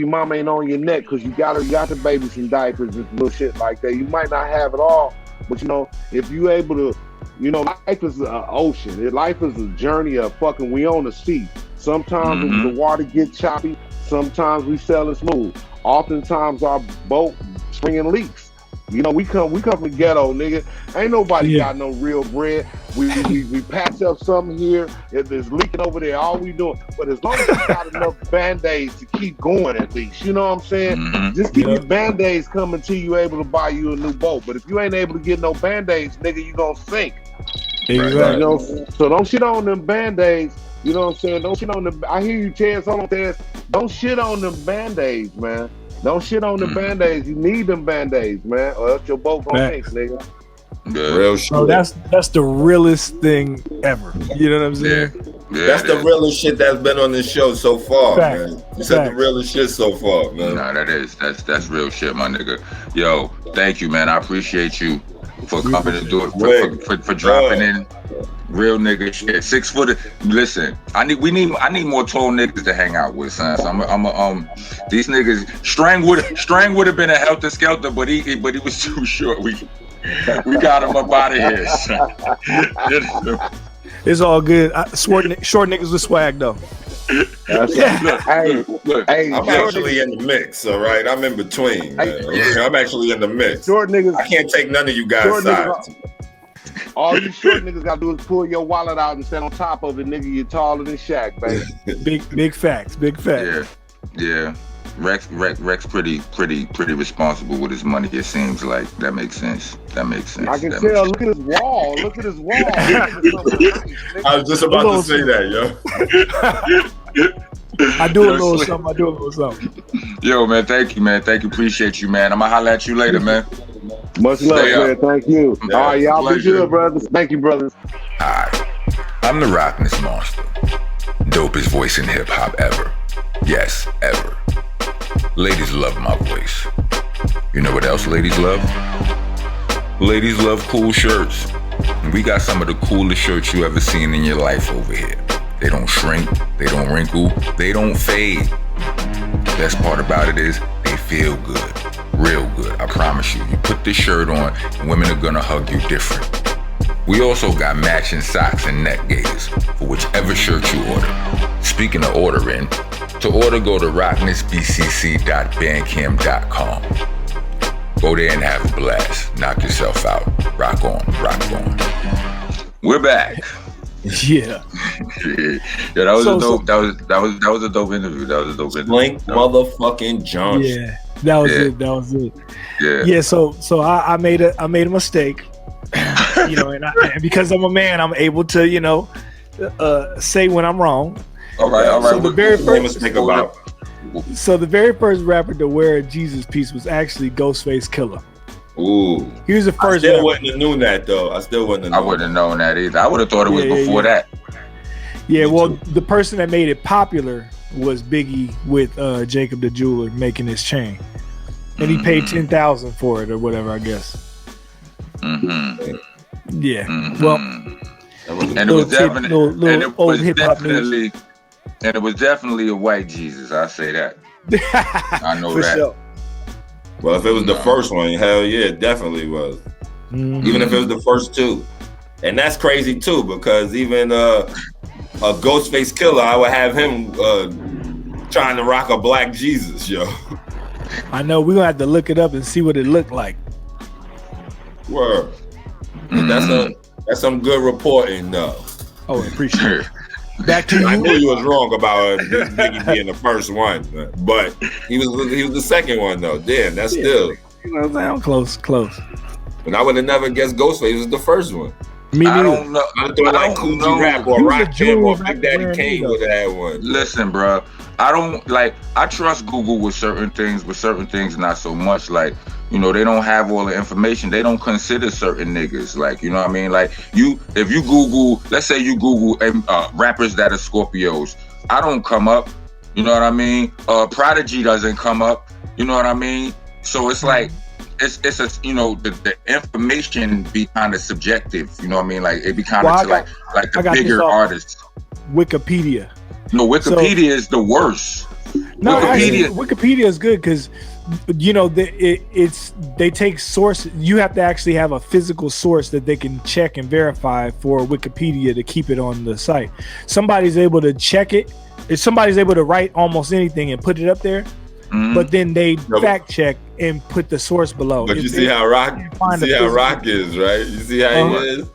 mama ain't on your neck because you got the baby some diapers and little shit like that. You might not have it all, but if you able to, life is an ocean. Life is a journey of fucking, we on the sea. Sometimes the water gets choppy. Sometimes we sailing smooth. Oftentimes our boat springing leaks. We come from the ghetto, nigga. Ain't nobody got no real bread. We patch up something here. If it's leaking over there, all we doing. But as long as you got enough Band-Aids to keep going, at least, you know what I'm saying? Just keep your Band-Aids coming till you able to buy you a new boat. But if you ain't able to get no Band-Aids, nigga, you gonna sink. Exactly. So don't shit on them Band-Aids. You know what I'm saying? Don't shit on them. I hear you, Chance. Hold on, Chance. Don't shit on them Band-Aids, man. Don't shit on the Band-Aids. You need them Band-Aids, man, or else your boat gonna sink, nigga. Real shit. So that's the realest thing ever. You know what I'm saying? Yeah, that's the realest shit that's been on this show so far, man. You said the realest shit so far, man. Nah, that's real shit, my nigga. Yo, thank you, man. I appreciate you for coming and do it, for dropping in. Real nigga shit. 6 foot. Listen, I need more tall niggas to hang out with, son. So these niggas. Strang would have been a helter skelter, but he was too short. We got him up out of here. It's all good. Short niggas with swag though. Look, I'm actually in the mix, all right? I'm in between, man. I'm actually in the mix. Short niggas. I can't take none of you guys' sides. All you short niggas gotta do is pull your wallet out and stand on top of it, nigga. You're taller than Shaq, baby. Big facts. Yeah. Rek's pretty responsible with his money. It seems like that makes sense. I can tell. Look at his wall. I was just about to say that, yo. I do a little something. Yo, man, thank you, man. Appreciate you, man. I'm gonna holler at you later, man. Much love, man. Thank you. Yeah, all right, y'all pleasure. be good, brothers. Thank you, brothers. Hi, I'm the Rockness monster. Dopest voice in hip hop ever. Yes, ever. Ladies love my voice. You know what else ladies love? Ladies love cool shirts. And we got some of the coolest shirts you ever seen in your life over here. They don't shrink, they don't wrinkle, they don't fade. The best part about it is they feel good. Real good, I promise you. You put this shirt on and women are gonna hug you different. We also got matching socks and neck gaiters for whichever shirt you order. Speaking of ordering, to order go to rocknessbcc.bandcamp.com. Go there and have a blast. Knock yourself out. Rock on. We're back. Yeah, that was a dope. That was a dope interview. Slink motherfucking Johnson. Yeah, that was it. Yeah. So I made a mistake. And because I'm a man, I'm able to say when I'm wrong. All right. So the very first rapper to wear a Jesus piece was actually Ghostface Killah. Ooh, he was the first. I still wouldn't have known that though. I wouldn't have known that either. I would have thought it was before that. Yeah, well, the person that made it popular was Biggie with Jacob the Jeweler making his chain, and he paid $10,000 for it or whatever, I guess. Yeah. Well, and it was definitely a white Jesus. I say that. I know that. Sure. Well, if it was the first one, hell yeah, it definitely was. Even if it was the first two. And that's crazy too, because even a Ghostface Killah, I would have him trying to rock a black Jesus, yo. I know, we're gonna have to look it up and see what it looked like. Word. That's some good reporting though. Oh, I appreciate it. Back to you. I knew you was wrong about Biggie being the first one, but he was the second one though. Damn, that's still. You know what I'm saying? I'm close. And I would have never guessed Ghostface was the first one. Me neither. I don't know. I thought like Cool G Rap or Rakim or Big Daddy Kane would have had one. Listen, bro. I don't like. I trust Google with certain things, not so much. Like, you know, they don't have all the information. They don't consider certain niggas. Like, you know what I mean? Like, if you Google, let's say you Google rappers that are Scorpios, I don't come up. You know what I mean? Prodigy doesn't come up. You know what I mean? So it's like, it's a, you know, the information be kind of subjective. You know what I mean? Like, it be kind of like the bigger artists. Wikipedia. No, Wikipedia is the worst. No, Wikipedia is good because, you know, they take source. You have to actually have a physical source that they can check and verify for Wikipedia to keep it on the site. Somebody's able to check it. If somebody's able to write almost anything and put it up there, but then they fact check and put the source below. But you see how Rock is, right? You see how he is?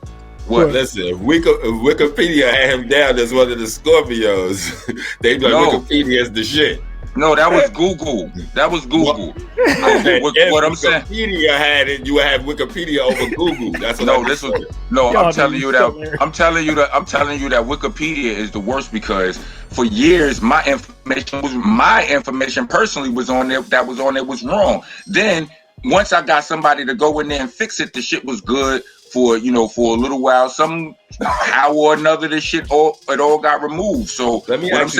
Well, listen, if Wikipedia had him down as one of the Scorpios, they'd be like, Wikipedia is the shit. No, that was Google. What I'm saying. Wikipedia had it. You would have Wikipedia over Google. That's what I'm telling you that Wikipedia is the worst because for years my information personally was on there. That was on there was wrong. Then once I got somebody to go in there and fix it, the shit was good. For a little while, somehow or another, this shit all got removed. So let me ask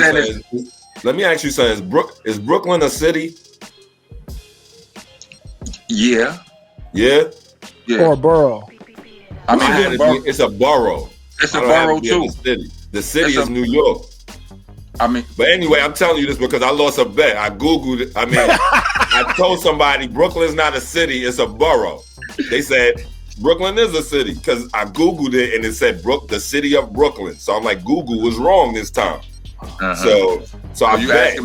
you something. Is Brooklyn a city? Yeah. Or a borough? I mean, it's a borough. It's a borough too. The city is New York. I mean, but anyway, I'm telling you this because I lost a bet. I Googled it. I mean, I told somebody Brooklyn's not a city; it's a borough. They said Brooklyn is a city because I Googled it and it said the city of Brooklyn. So I'm like, Google was wrong this time. So I bet.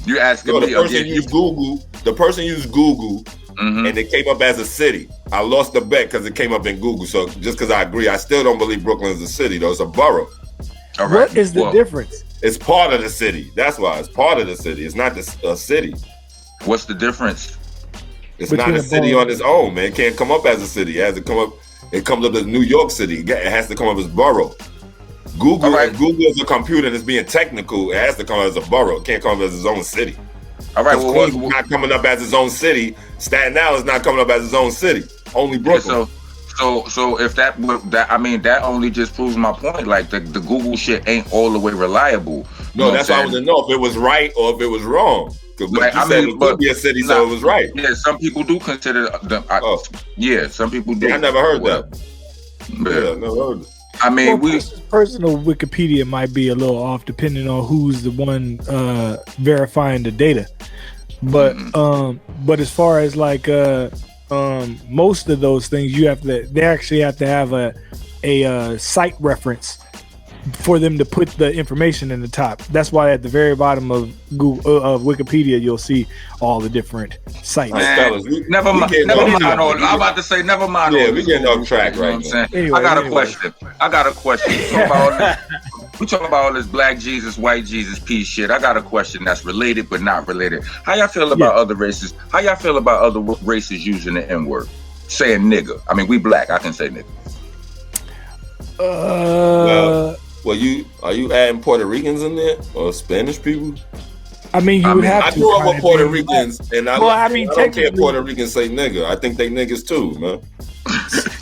You asking me? The person used Google and it came up as a city. I lost the bet because it came up in Google. So just because I agree, I still don't believe Brooklyn is a city though. It's a borough. All right. What is the difference? It's part of the city. That's why it's part of the city. It's not a city. What's the difference? It's not a city on its own, man. It can't come up as a city. It has to come up. It comes up as New York City. It has to come up as borough. Google, if Google is a computer and it's being technical, it has to come up as a borough. It can't come up as its own city. All right. Queens is not coming up as its own city. Staten Island is not coming up as its own city. Only Brooklyn. So if that only just proves my point. Like the Google shit ain't all the way reliable. No, that's why I want to know if it was right or if it was wrong. But you said it would be a city, so it was right. Yeah, some people do consider them. Yeah, some people do. I never heard that. Yeah, I never heard it. I mean, personal Wikipedia might be a little off depending on who's the one verifying the data. But as far as like most of those things, they actually have to have a site reference for them to put the information in the top. That's why at the very bottom of Google of Wikipedia, you'll see all the different sites. Man, never mind. I'm about to say never mind. Yeah, we getting off track right now. Anyway, I got a question. We talking about all this black Jesus, white Jesus, peace shit. I got a question that's related but not related. How y'all feel about other races? How y'all feel about other races using the N-word? Saying nigga. I mean, we black. I can say nigga. Well, are you adding Puerto Ricans in there or Spanish people? I mean, you would have to. I grew up with Puerto Ricans, and I don't care if Puerto Ricans say nigga. I think they niggas too, man.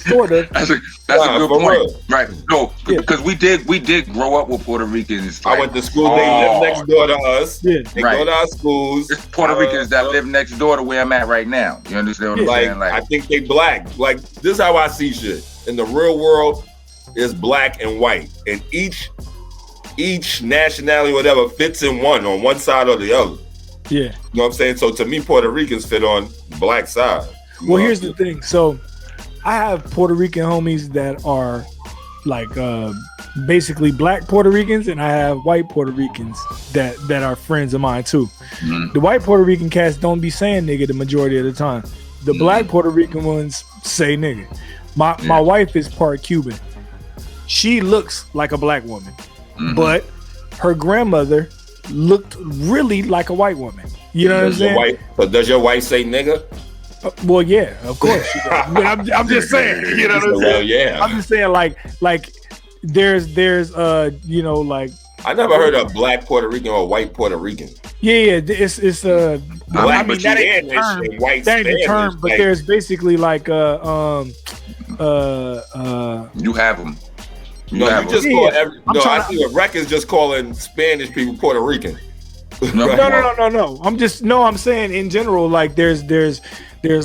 Sort of. That's a good point, real. Right? No, because we did grow up with Puerto Ricans. Like, I went to school. They live next door to us. Yeah. They go to our schools. It's Puerto Ricans that live next door to where I'm at right now. You understand what I'm saying? Like, I think they black. Like, this is how I see shit. In the real world, is black and white, and each nationality, whatever, fits in on one side or the other. Yeah, you know what I'm saying. So to me, Puerto Ricans fit on black side. Well, here's the thing. So I have Puerto Rican homies that are like basically black Puerto Ricans, and I have white Puerto Ricans that are friends of mine too. The white Puerto Rican cats don't be saying nigga the majority of the time. The black Puerto Rican ones say nigga. My wife is part Cuban. She looks like a black woman, but her grandmother looked really like a white woman. You know what I'm saying? But does your wife say nigga? Well, yeah, of course. But I'm just saying, you know what I'm saying? Well, yeah. I'm just saying, like there's you know, like I never heard of black Puerto Rican or white Puerto Rican. Yeah, it's I mean, that ain't the term. White that ain't the term, but there's basically like you have them. I see what Rek is just calling Spanish people Puerto Rican. No. I'm saying in general, like there's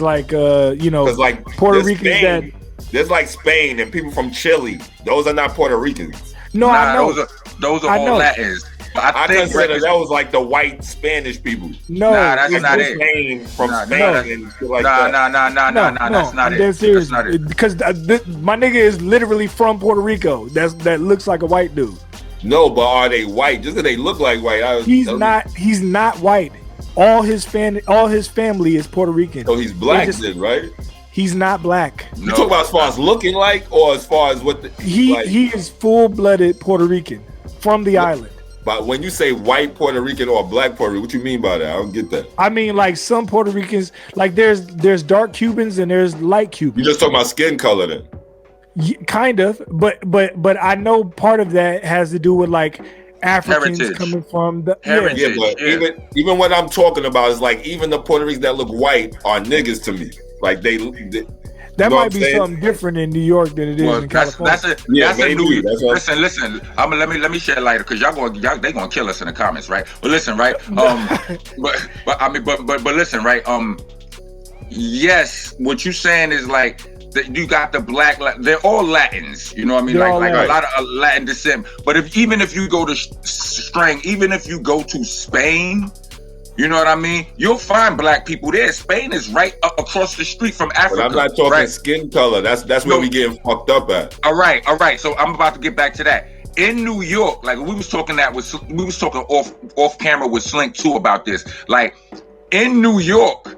like you know, like Puerto Ricans Spain, there's like Spain and people from Chile. Those are not Puerto Ricans. No, I know. Those are all Latins. I consider those like the white Spanish people. No, that's not it. Spain from Spain and shit like that. That's not it. Serious. That's not it. Because my nigga is literally from Puerto Rico. That looks like a white dude. No, but are they white? Just because they look like white. He's not white. All his family is Puerto Rican. So he's black then, right? He's not black. You talk about as far as looking like, or as far as what he is full-blooded Puerto Rican from the island. But when you say white Puerto Rican or black Puerto Rican, what you mean by that? I don't get that. I mean, like some Puerto Ricans, like there's dark Cubans and there's light Cubans. You just talking about skin color then? Kind of, but I know part of that has to do with like Africans heritage. Coming from the heritage. Yeah, but even what I'm talking about is like even the Puerto Ricans that look white are niggas to me. Like they that might be something different in New York than it is in California. That's a New York. Listen. Let me shed light because they gonna kill us in the comments, right? But listen, right? But listen, right? Yes, what you saying is like you got the black. They're all Latins, you know what I mean? Like a lot of Latin descent. But even if you go to Starang, even if you go to Spain. You know what I mean? You'll find black people there. Spain is right up across the street from Africa. But I'm not talking skin color. That's where we getting fucked up at. All right. So I'm about to get back to that. In New York, like we was talking off camera with Slink too about this. Like in New York,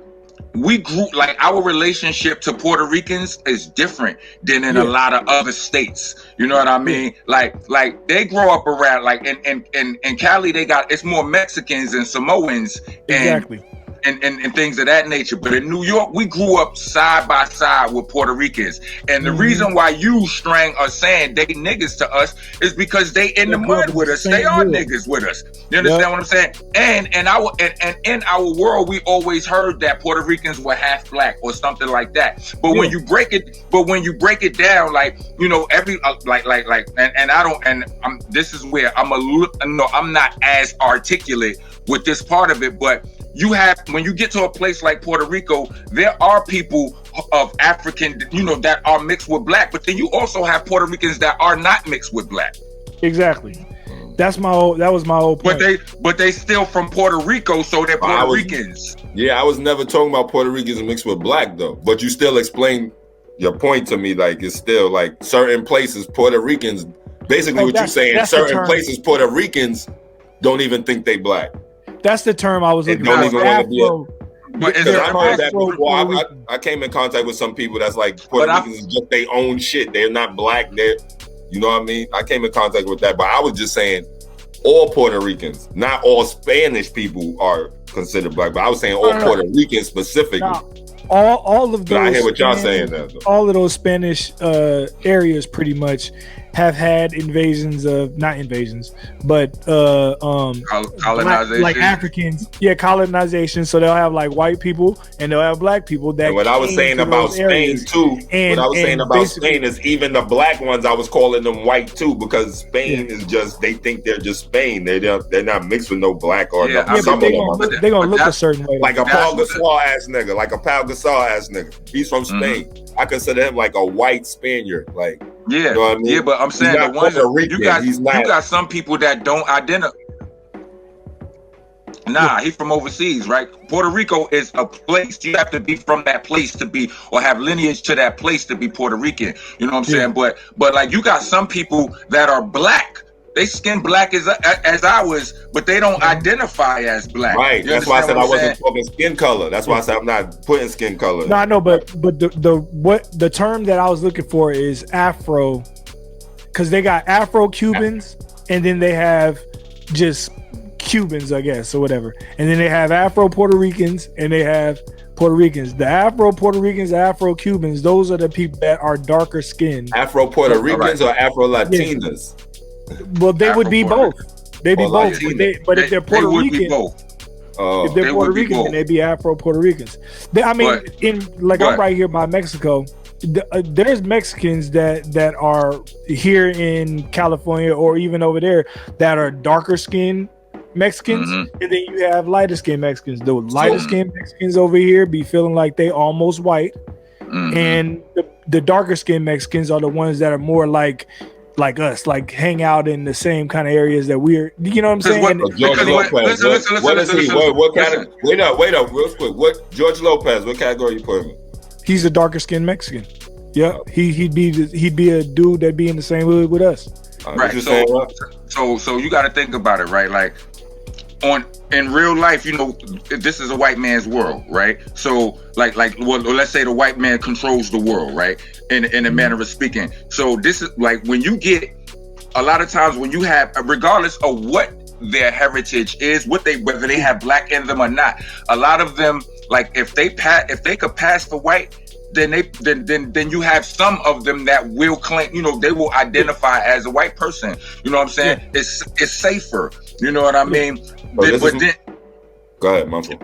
we grew like our relationship to Puerto Ricans is different than in a lot of other states. You know what I mean? Like they grow up around like in Cali it's more Mexicans and Samoans and things of that nature. But in New York, we grew up side by side with Puerto Ricans. And the reason why you, Starang, are saying they niggas to us is because they in the mud with us. They are niggas with us. You understand what I'm saying? And in our world, we always heard that Puerto Ricans were half black or something like that. But when you break it down, like, you know, every this is where I'm not as articulate with this part of it, but when you get to a place like Puerto Rico, there are people of African, you know, that are mixed with black, but then you also have Puerto Ricans that are not mixed with black. Exactly. That was my whole point. But they still from Puerto Rico, so they're Puerto Ricans. Yeah, I was never talking about Puerto Ricans mixed with black though. But you still explain your point to me, like it's still like certain places Puerto Ricans. Basically, what you're saying, certain places Puerto Ricans don't even think they black. That's the term I was looking for. But I heard that before. I came in contact with some people that's like Puerto Ricans is just their own shit. They're not black. You know what I mean? I came in contact with that, but I was just saying all Puerto Ricans, not all Spanish people are considered black, but I was saying all Puerto Ricans specifically. All of those. I hear what y'all saying now. All of those Spanish areas pretty much have had colonization, like Africans, colonization. So they'll have like white people and they'll have black people. That and what I was saying about Spain too. What I was saying about Spain is even the black ones, I was calling them white too, because Spain is just they think they're just Spain. They're not mixed with no black or no. They're gonna look a certain way, like a Paul Gasol ass nigga, He's from Spain. I consider him like a white Spaniard, like. Yeah, you know what I mean? Yeah, but I'm saying the ones you got some people that don't identify. He's from overseas, right? Puerto Rico is a place. You have to be from that place to be, or have lineage to that place to be Puerto Rican. You know what I'm saying? But like you got some people that are black. They skin black as ours, but they don't identify as black. Right. That's why I said I wasn't talking skin color. That's why I said I'm not putting skin color. No, I know, but the term that I was looking for is Afro, because they got Afro Cubans and then they have just Cubans, I guess, or whatever, and then they have Afro Puerto Ricans and they have Puerto Ricans. The Afro Puerto Ricans, Afro Cubans, those are the people that are darker skinned. Afro Puerto Ricans or Afro Latinas? Well, they would be both. They'd be both. But if they're Puerto Rican, if they're Puerto Rican, then they'd be Afro Puerto Ricans. I'm right here by Mexico. There's Mexicans that are here in California or even over there that are darker skinned Mexicans, and then you have lighter skinned Mexicans. The lighter skinned Mexicans over here be feeling like they almost white, and the darker skinned Mexicans are the ones that are more like us, like hang out in the same kind of areas that we're. You know what I'm saying? George Lopez. What is he? What category? Wait up, real quick. What George Lopez? What category you put him in? He's a darker skinned Mexican. Yeah, he'd be a dude that'd be in the same hood with us. Right. So you got to think about it, right? Like in real life, you know, this is a white man's world, right? So like let's say the white man controls the world, right? In a manner of speaking. So this is like when you get a lot of times when you have, regardless of what their heritage is, whether they have black in them or not, a lot of them, like if they could pass for white, then you have some of them that will claim, you know, they will identify as a white person. You know what I'm saying? Yeah. It's safer. You know what I mean? Go ahead, Mumble.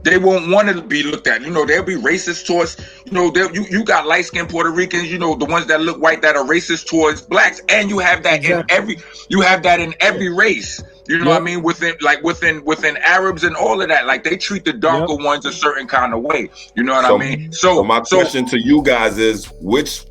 They won't want to be looked at. You know, they'll be racist towards, you know, you got light-skinned Puerto Ricans, you know, the ones that look white that are racist towards blacks, and you have that in every race. You know what I mean? Within Arabs and all of that, like they treat the darker ones a certain kind of way. You know what I mean? So my question to you guys is, which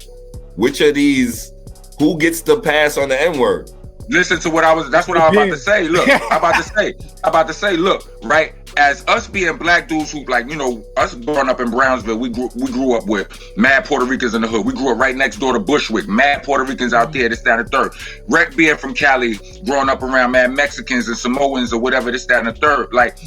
of these, who gets the pass on the N-word? Listen to that's what I was about to say. Look, I'm about to say, look, right? As us being black dudes who, like, you know, us growing up in Brownsville, we grew up with mad Puerto Ricans in the hood. We grew up right next door to Bushwick, mad Puerto Ricans out there, this, that, and the third. Rek being from Cali, growing up around mad Mexicans and Samoans or whatever, this, that, and the third. Like,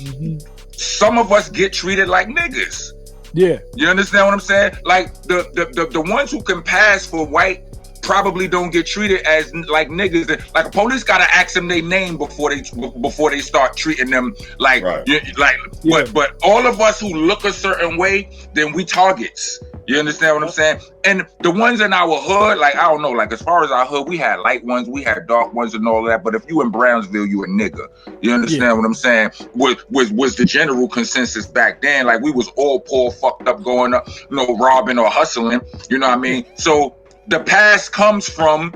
some of us get treated like niggas. Yeah. You understand what I'm saying? Like, the ones who can pass for white probably don't get treated as like niggas. Like, police gotta ask them their name before they start treating them like, but all of us who look a certain way, then we targets. You understand what I'm saying? And the ones in our hood, like, I don't know, like as far as our hood, we had light ones, we had dark ones and all that. But if you in Brownsville, you a nigga. You understand what I'm saying? Was the general consensus back then? Like, we was all poor, fucked up, going up, you know, robbing or hustling. You know what I mean? So the past comes from,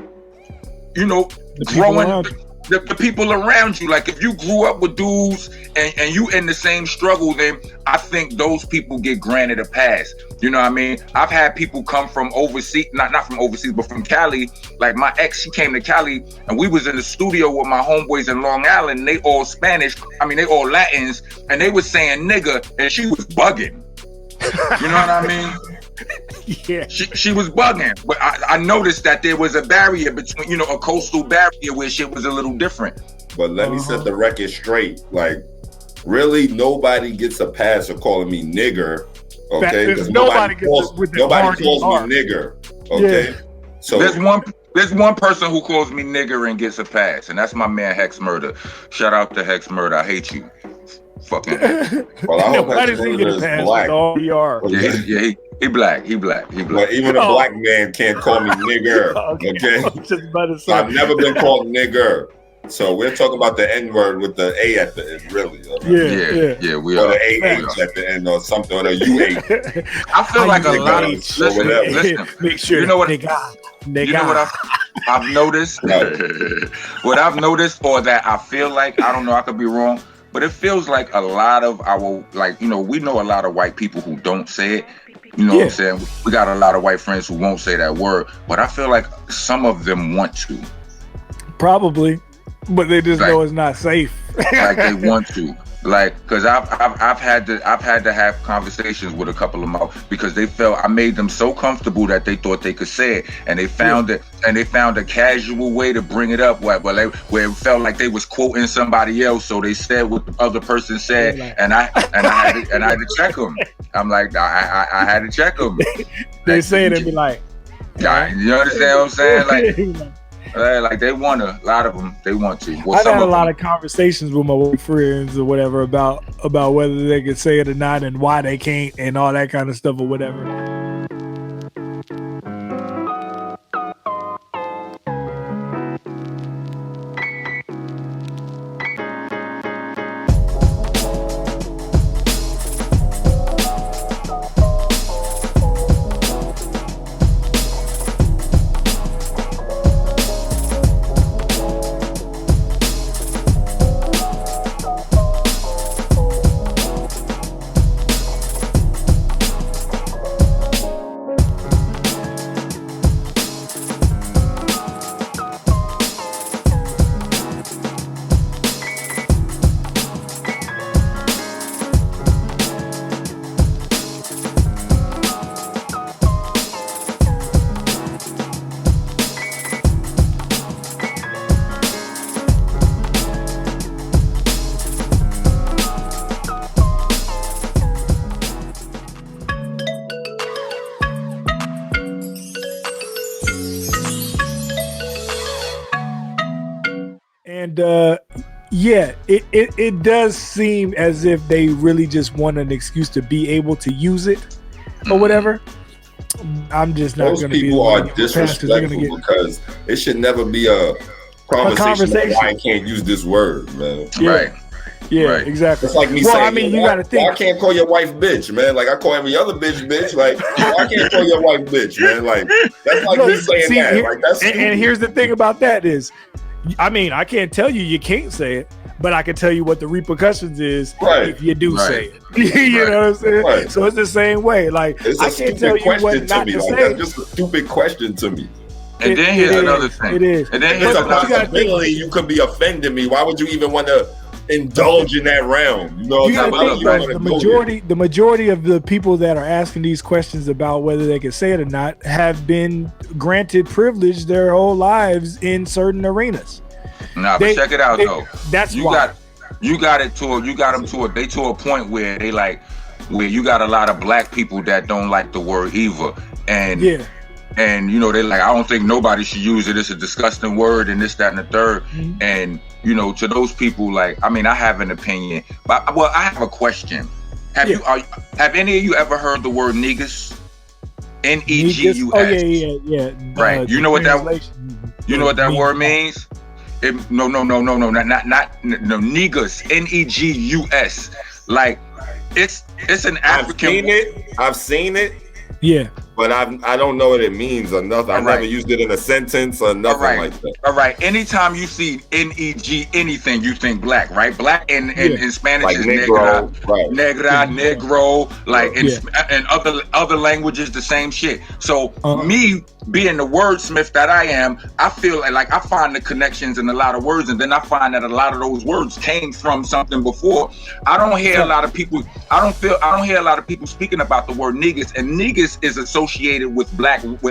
you know, growing the people around you. Like, if you grew up with dudes and you in the same struggle, then I think those people get granted a pass. You know what I mean? I've had people come from overseas, not from overseas, but from Cali. Like, my ex, she came to Cali and we was in the studio with my homeboys in Long Island. They all Spanish. I mean, they all Latins, and they was saying nigga, and she was bugging. You know what I mean? Yeah, she was bugging, but I noticed that there was a barrier between, you know, a coastal barrier where shit was a little different. But let me set the record straight. Like, really, nobody gets a pass for calling me nigger. Okay, because nobody calls me nigger. Okay, so there's one person who calls me nigger and gets a pass, and that's my man Hex Murder. Shout out to Hex Murder. I hate you. Fucking. Well, I hope Hex Murder is black. Yeah, he black. But even a black man can't call me nigger. Okay. So I've never been called nigger. So we're talking about the N-word with the A at the end, really. Yeah, we are. Or the AH at the end or something, or the UH. I feel like a lot of, listen, make sure, you know what, nigga. You know what I've noticed? What I've noticed, or that I feel like, I don't know, I could be wrong, but it feels like a lot of our, like, you know, we know a lot of white people who don't say it. You know what I'm saying? We got a lot of white friends who won't say that word, but I feel like some of them want to. Probably, but they just know it's not safe. Like, they want to. Like, because I've had to have conversations with a couple of them because they felt I made them so comfortable that they thought they could say it, and they found it, and they found a casual way to bring it up where it felt like they was quoting somebody else, so they said what the other person said, and I had to check them. I'm like, I had to check them. They say it and be like, you understand what I'm saying? Like, Like they want a lot of them. They want to. Well, I've had a lot of conversations with my white friends or whatever about whether they can say it or not and why they can't and all that kind of stuff or whatever. Yeah, it does seem as if they really just want an excuse to be able to use it or whatever. I'm just not going to be. Those people are disrespectful because it should never be a conversation about why I can't use this word, man. Yeah. Right. Yeah, right. Exactly. It's like me saying, I mean, you got to think. I can't call your wife bitch, man. Like I call every other bitch. Like I can't call your wife bitch, man. Like that's like me saying that. Here, like that's and here's the thing about that is, I mean, I can't tell you can't say it, but I can tell you what the repercussions is if you do say it. You know what I'm saying? Right. So it's the same way. Like I can't tell you what not to say. That's just a stupid question to me. And then here's another thing. It is. And then here's a possibility you could be offending me. Why would you even want to indulge in that realm? You know, the majority of the people that are asking these questions about whether they can say it or not have been granted privilege their whole lives in certain arenas. Nah, but check it out though. That's you why got them to a point where they like where you got a lot of black people that don't like the word either, and and you know they like I don't think nobody should use it. It's a disgusting word and this, that, and the third. Mm-hmm. And you know, to those people, like I mean, I have an opinion, but I have a question. Have any of you ever heard the word niggas? Negus? Oh yeah. Right. You know what that word means? No, not negus. Negus. Like it's an African. I've seen it. Yeah. But I don't know what it means or nothing. I never used it in a sentence or nothing like that. All right. Anytime you see N-E-G anything, you think black, right? Black in Spanish like is negro, negra, negro. Like in other languages, the same shit. So me being the wordsmith that I am, I feel like I find the connections in a lot of words, and then I find that a lot of those words came from something before. I don't hear a lot of people. I don't hear a lot of people speaking about the word negus, and negus is associated with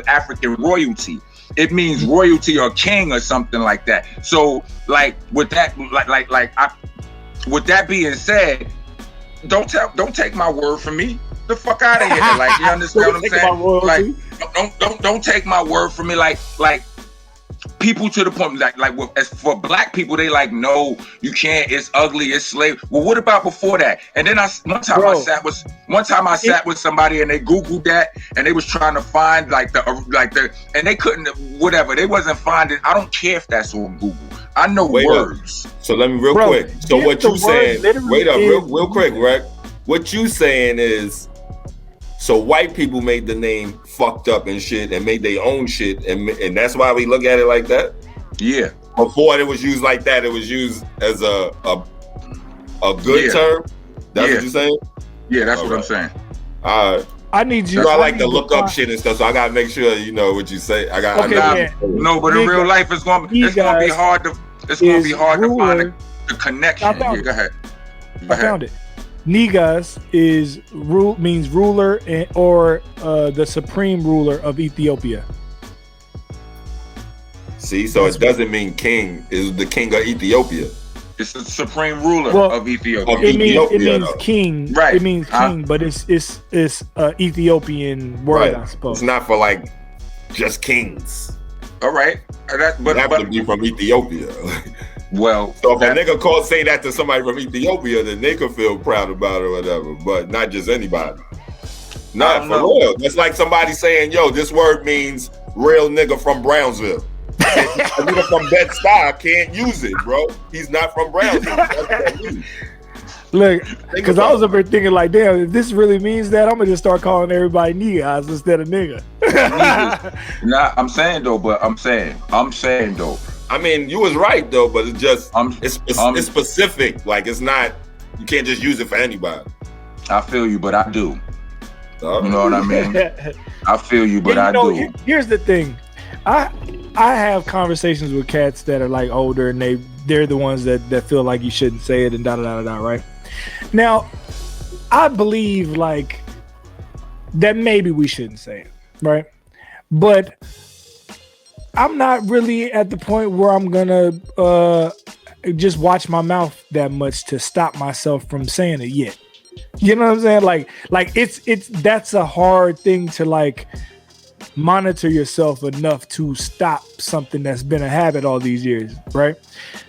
African royalty. It means royalty or king or something like that. So like with that, with that being said, don't take my word from me. The fuck out of here. Like you understand what I'm saying? Like don't take my word from me. Like people to the point like as for black people, they like, no, you can't, it's ugly, it's slave. Well, what about before that? And then one time I sat with somebody and they Googled that and they was trying to find like the and they couldn't, whatever, they wasn't finding. I don't care if that's on Google. I know words. So let me real quick. So what you saying, wait up, real quick, Rek. What you saying is, so white people made the name fucked up and shit and made their own shit and that's why we look at it like that? Yeah. Before it was used like that, it was used as a good term? That's what you're saying? Yeah, that's what I'm saying. I need you. I like to look up shit and stuff, so I gotta make sure you know what you say. No, but in real life it's gonna be hard to find the connection. Go ahead. I found it. Negus means ruler or the supreme ruler of Ethiopia. See, so it doesn't mean king. Is the king of Ethiopia? It's the supreme ruler of Ethiopia. It means king. Right. It means king, but it's Ethiopian word, I suppose. It's not for like just kings. All right. But have to be from Ethiopia. Well, so if a nigga say that to somebody from Ethiopia, then they could feel proud about it or whatever. But not just anybody. Not for real. It's like somebody saying, "Yo, this word means real nigga from Brownsville." A nigga from Bed-Stuy can't use it, bro. He's not from Brownsville. That's what that means. Look, because I was up here thinking like, damn, if this really means that, I'm gonna just start calling everybody niggas instead of nigga. Nah, I'm saying though. I mean, you was right though, but it's just it's specific. Like it's not. You can't just use it for anybody. I feel you, but I do. You know what I mean? I feel you, but I do. Here's the thing. I have conversations with cats that are like older, and they're the ones that feel like you shouldn't say it and da-da-da-da, right? Now, I believe like that maybe we shouldn't say it, right? But I'm not really at the point where I'm gonna just watch my mouth that much to stop myself from saying it yet. You know what I'm saying? Like it's that's a hard thing to like monitor yourself enough to stop something that's been a habit all these years, right?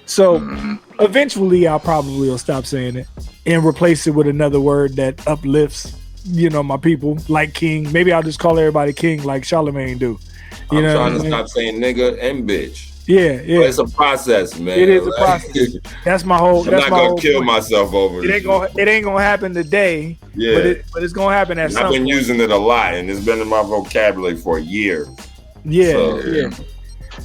So eventually I'll probably will stop saying it and replace it with another word that uplifts, my people, like king. Maybe I'll just call everybody king like Charlemagne do. I'm trying to stop saying nigga and bitch. Yeah. But it's a process, man. It is a process. That's my whole. I'm not gonna kill myself over it. It ain't gonna happen today. Yeah, but it's gonna happen at some point. I've been using it a lot, and it's been in my vocabulary for years. Yeah, so, yeah.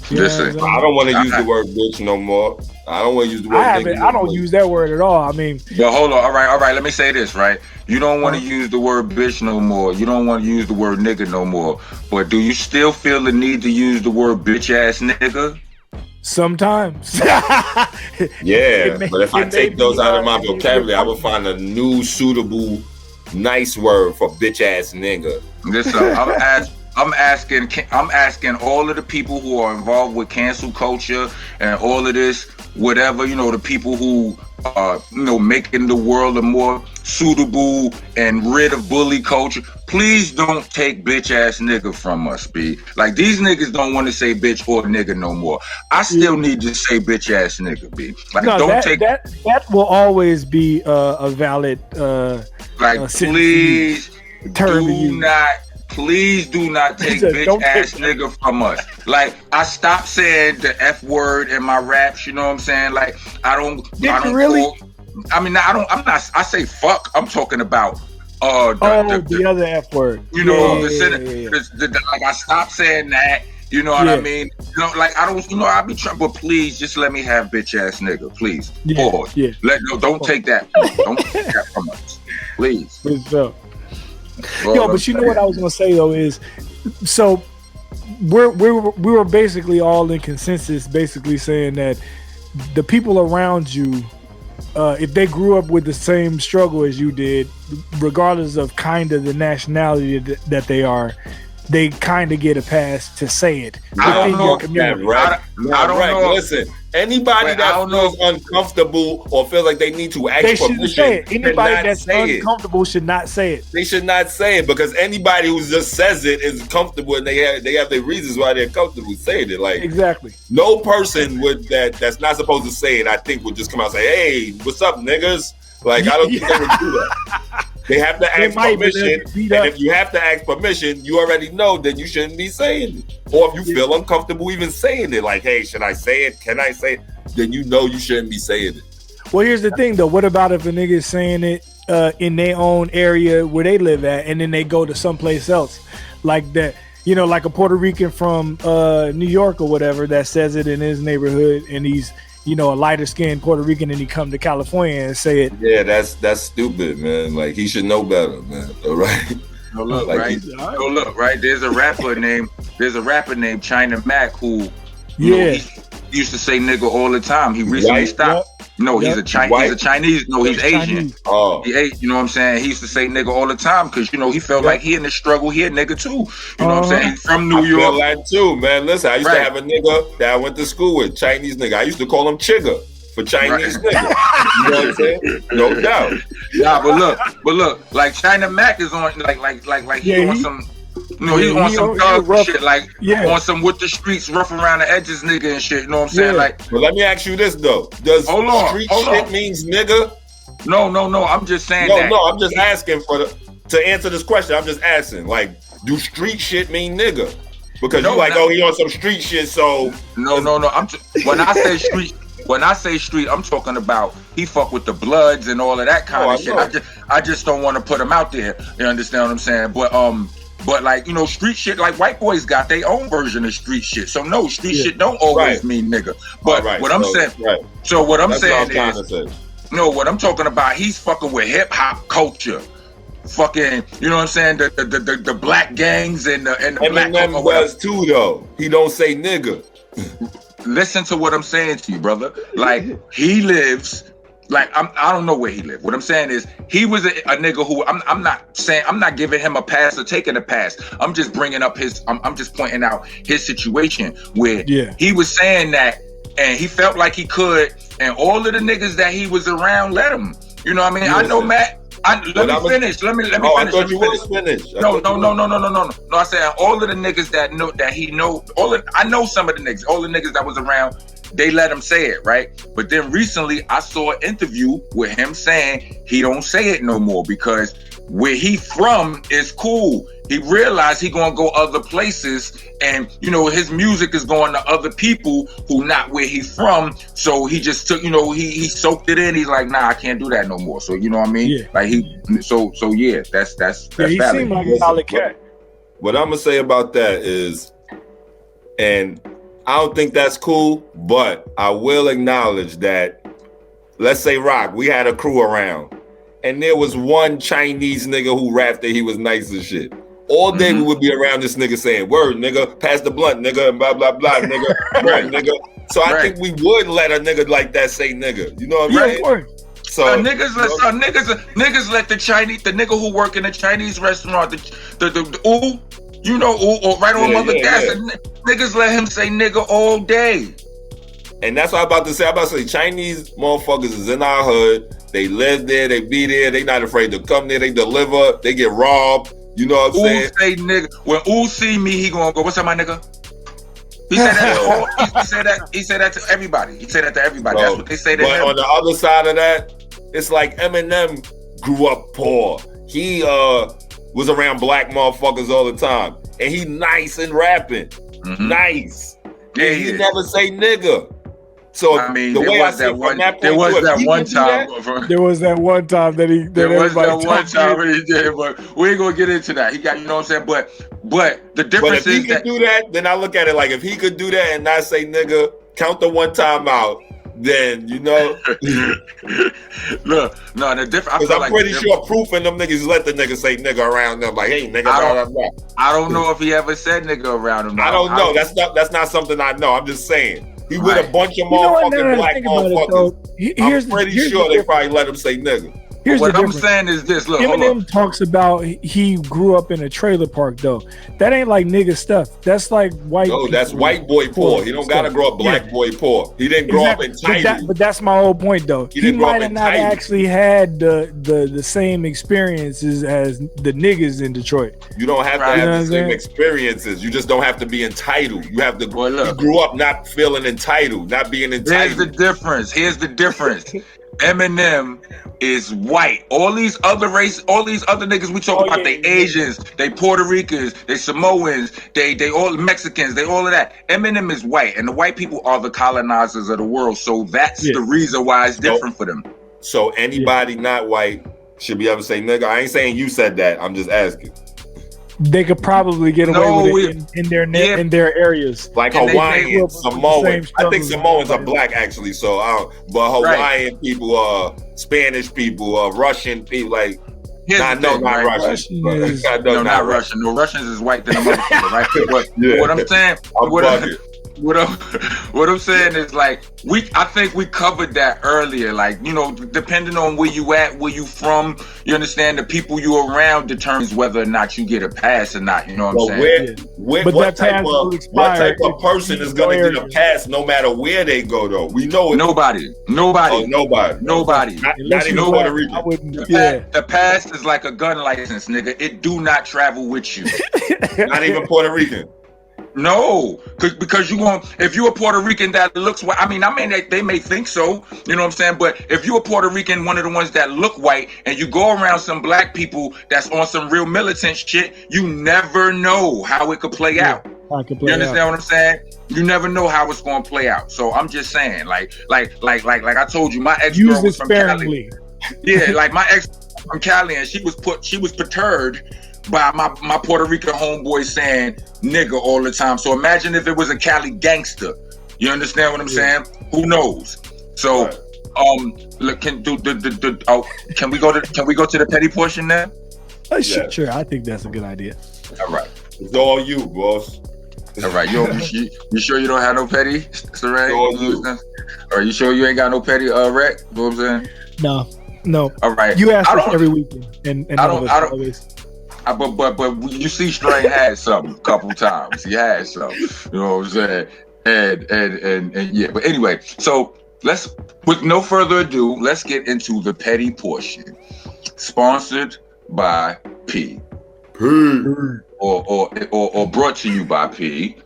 Listen, I don't want to use the word bitch no more. I don't want to use the word nigga. I don't use that word at all. I mean, but hold on. All right. Let me say this, right? You don't want to use the word bitch no more. You don't want to use the word nigga no more. But do you still feel the need to use the word bitch ass nigga? Sometimes. Yeah, but if I take those out of my vocabulary, I would find a new suitable, nice word for bitch ass nigga. Listen, I'm asking all of the people who are involved with cancel culture and all of this, whatever, the people who are, making the world a more suitable and rid of bully culture. Please don't take bitch ass nigga from us, B. Like these niggas don't want to say bitch or nigga no more. I still need to say bitch ass nigga, B. Like no, that will always be a valid please do not take bitch ass nigga from us. Like I stopped saying the F word in my raps, you know what I'm saying? Like I don't really? I say fuck. I'm talking about the other F word. Like I stopped saying that. You know what I mean? Like I don't. I be trying, but please just let me have bitch ass nigga, please. Pause. Yeah. Don't take that. Don't take that from us, please. But you know what I was gonna say though is, so we were basically all in consensus, basically saying that the people around you, if they grew up with the same struggle as you did, regardless of kind of the nationality that they are, they kind of get a pass to say it. I don't know. Listen, anybody that feels uncomfortable or feels like they need to ask permission, anybody that's uncomfortable should not say it. They should not say it because anybody who just says it is comfortable and they have their reasons why they're comfortable saying it. Like exactly, no person that's not supposed to say it, I think, would just come out and say, "Hey, what's up, niggas?" Like I don't think they would do that. They have to ask permission, and if you have to ask permission, you already know that you shouldn't be saying it. Or if you feel uncomfortable even saying it, like, hey, should I say it? Can I say it? Then you know you shouldn't be saying it. Well, here's the thing, though. What about if a nigga is saying it in their own area where they live at, and then they go to someplace else? Like that, like a Puerto Rican from New York or whatever that says it in his neighborhood, and he's a lighter skinned Puerto Rican, and he come to California and say it. Yeah, that's stupid, man. Like he should know better, man. All right. Look, right. There's a rapper named China Mac who, he used to say nigga all the time. He recently stopped. No, he's a Chinese. No, he's Asian. Oh, you know what I'm saying? He used to say nigga all the time because he felt like he in the struggle. He a nigga too. You know what I'm saying? He's from New York. I feel that too, man. Listen, I used to have a nigga that I went to school with, Chinese nigga. I used to call him Chigga for Chinese nigga. You know what I'm saying? No doubt. Yeah, but look, like China Mac is on like he on some. No, he's on some thug shit, like on some with the streets, rough around the edges, nigga and shit. You know what I'm saying? Like, well, let me ask you this though: does street shit means nigga? No. I'm just saying that. No. I'm just asking to answer this question. I'm just asking, like, do street shit mean nigga? Because you like, he on some street shit. So no. When I say street, I'm talking about he fuck with the Bloods and all of that kind of shit. I just don't want to put him out there. You understand what I'm saying? But like, you know, street shit, like white boys got their own version of street shit. So no, street shit don't always mean nigga. But what I'm saying is, no, what I'm talking about, he's fucking with hip hop culture. Fucking, you know what I'm saying? The black gangs and the black Eminem does too though. He don't say nigga. Listen to what I'm saying to you, brother. Like, he lives. Like, I don't know where he lived. What I'm saying is, he was a nigga who I'm not giving him a pass or taking a pass. I'm just bringing up I'm just pointing out his situation where he was saying that, and he felt like he could, and all of the niggas that he was around let him. You know what I mean? I know, Matt. Let me finish. Let me finish. I thought you was finished. No. I said all of the niggas I know some of the niggas. All the niggas that was around, they let him say it, right? But then recently I saw an interview with him saying he don't say it no more because where he from is cool. He realized he gonna go other places, and you know his music is going to other people who not where he from. So he just took, you know, he soaked it in. He's like, nah, I can't do that no more. So you know what I mean? Yeah. Like that's he valid. seemed like a solid cat. What I'm gonna say about that is, and I don't think that's cool, but I will acknowledge that. Let's say Rock, we had a crew around, and there was one Chinese nigga who rapped that he was nice as shit. All day we would be around this nigga saying, word, nigga, pass the blunt, nigga, and blah, blah, blah, nigga, word, nigga. So I think we would let a nigga like that say nigga. You know what I'm saying? Word. So niggas let the nigga who work in the Chinese restaurant, the you know, or right on Mother Gas, niggas let him say nigga all day. And that's what I'm about to say. I'm about to say Chinese motherfuckers is in our hood. They live there, they be there, they not afraid to come there, they deliver, they get robbed. You know what I'm saying? Say nigga. When Ooh see me, he gonna go, what's up, my nigga? He said that he said that to everybody. He said that to everybody. That's what they say to him. But on the other side of that, it's like Eminem grew up poor. He was around black motherfuckers all the time. And he nice and rapping. Nice. Yeah, he never say nigga. So I mean, there was that one time that he did, but we ain't gonna get into that. He got, you know what I'm saying? But the difference is that if he could do that, then I look at it like if he could do that and not say nigga, count the one time out, then you know. Look, no, the difference. Because I'm pretty sure Proof and them niggas let the nigga say nigga around them, like, hey, nigga, I don't know if he ever said nigga around him. I don't know. That's not something I know. I'm just saying. He with a bunch of motherfucking black motherfuckers. I'm pretty sure they probably let him say nigga. What I'm saying is this. Look, Eminem talks about he grew up in a trailer park though. That ain't like nigga stuff. That's like white. No, that's white boy poor. He don't gotta grow up black boy poor. He didn't grow up entitled. But that's my whole point though. He might have not actually had the same experiences as the niggas in Detroit. You don't have to have the same experiences. You just don't have to be entitled. You have to. You grew up not feeling entitled, not being entitled. Here's the difference. Eminem is white. All these other niggas we talk about, they Asians, they Puerto Ricans, they Samoans, they all Mexicans, they all of that. Eminem is white, and the white people are the colonizers of the world. So that's the reason why it's different for them. So anybody not white should be able to say nigga. I ain't saying you said that. I'm just asking. They could probably get away with it in their areas, like Hawaiian, Samoan. I think Samoans are black actually. So, but Hawaiian people, Spanish people, Russian people, like. Not Russian. Not Russian. No, Russians is white than a motherfucker, right? But what I'm saying, What I'm saying is like I think we covered that earlier. Like, you know, depending on where you at, where you from, you understand the people you around determines whether or not you get a pass or not. You know what I'm saying? What type of person is going to get a pass no matter where they go though? We know it. Nobody. Nobody. Not even Puerto Rican. The pass is like a gun license, nigga. It do not travel with you. Not even Puerto Rican. No, because if you're a Puerto Rican that looks white, I mean, they may think so, you know what I'm saying? But if you're a Puerto Rican, one of the ones that look white, and you go around some black people that's on some real militant shit, you never know how it could play out. You understand what I'm saying? You never know how it's going to play out. So I'm just saying, like I told you, my ex-girl was from Cali. Yeah, like my ex from Cali, and she was perturbed by my Puerto Rican homeboy saying nigga all the time. So imagine if it was a Cali gangster. You understand what I'm saying? Who knows? So look, can we go to the petty portion now? Sure, I think that's a good idea. All right. It's all you, boss. All right, you sure you don't have no petty, Starang? Are you sure you ain't got no petty, Rek? You know what I'm saying? No. All right. You ask us every weekend, and I don't always. But you see, Starang had something a couple times. He had something. You know what I'm saying? And yeah. But anyway, so with no further ado, let's get into the petty portion. Sponsored by P. Or brought to you by P.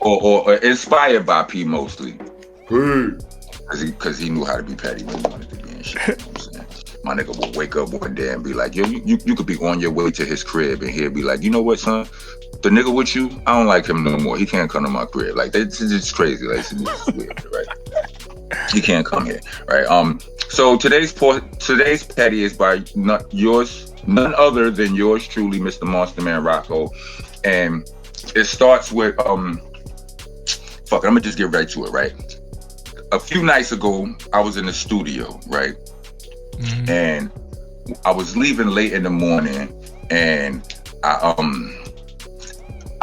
Or inspired by P mostly. Because he knew how to be petty when he wanted to be in shit. You know what I'm saying? My nigga will wake up one day and be like, yo, you could be on your way to his crib and he'll be like, you know what, son? The nigga with you, I don't like him no more. He can't come to my crib. Like, it's just crazy. Like, it's weird, right? He can't come here, right? So today's petty is by none other than yours truly, Mr. Monster Man Rocco. And it starts with, I'm gonna just get right to it, right? A few nights ago, I was in the studio, right? Mm-hmm. And I was leaving late in the morning, and I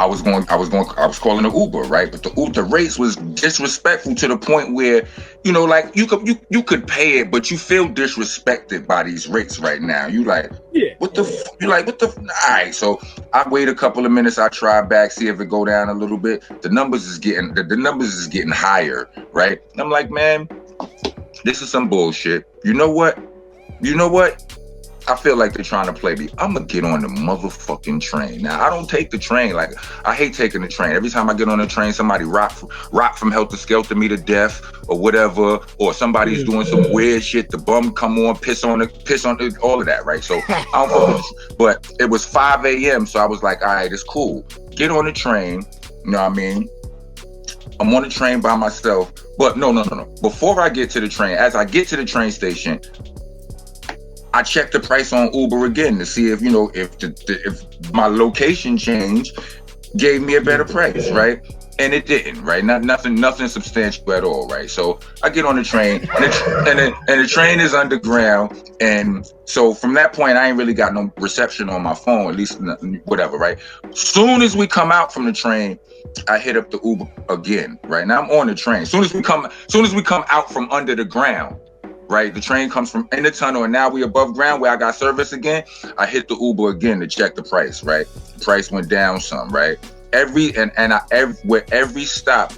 was calling an Uber, right? But the rates was disrespectful to the point where, you know, like you could pay it, but you feel disrespected by these rates right now. You like, what the? All right. So I wait a couple of minutes. I try back, see if it go down a little bit. The numbers is getting higher, right? And I'm like, man, this is some bullshit. You know what? I feel like they're trying to play me. I'm gonna get on the motherfucking train. Now, I don't take the train. Like, I hate taking the train. Every time I get on the train, somebody rock from Helter Skelter me to death or whatever, or somebody's doing some weird shit. The bum come on, piss on it, all of that, right? So I don't fuck with this. But it was 5 a.m., so I was like, all right, it's cool. Get on the train. You know what I mean? I'm on the train by myself. But no. Before I get to the train, as I get to the train station, I checked the price on Uber again to see if, you know, if my location change gave me a better price, right? And it didn't, right? Nothing substantial at all, right? So I get on the train, and the train is underground, and so from that point, I ain't really got no reception on my phone, at least whatever, right? Soon as we come out from the train, I hit up the Uber again, right? Now I'm on the train. Soon as we come out from under the ground, right? The train comes from in the tunnel, and now we above ground where I got service again. I hit the Uber again to check the price, right? The price went down some, right? Every stop,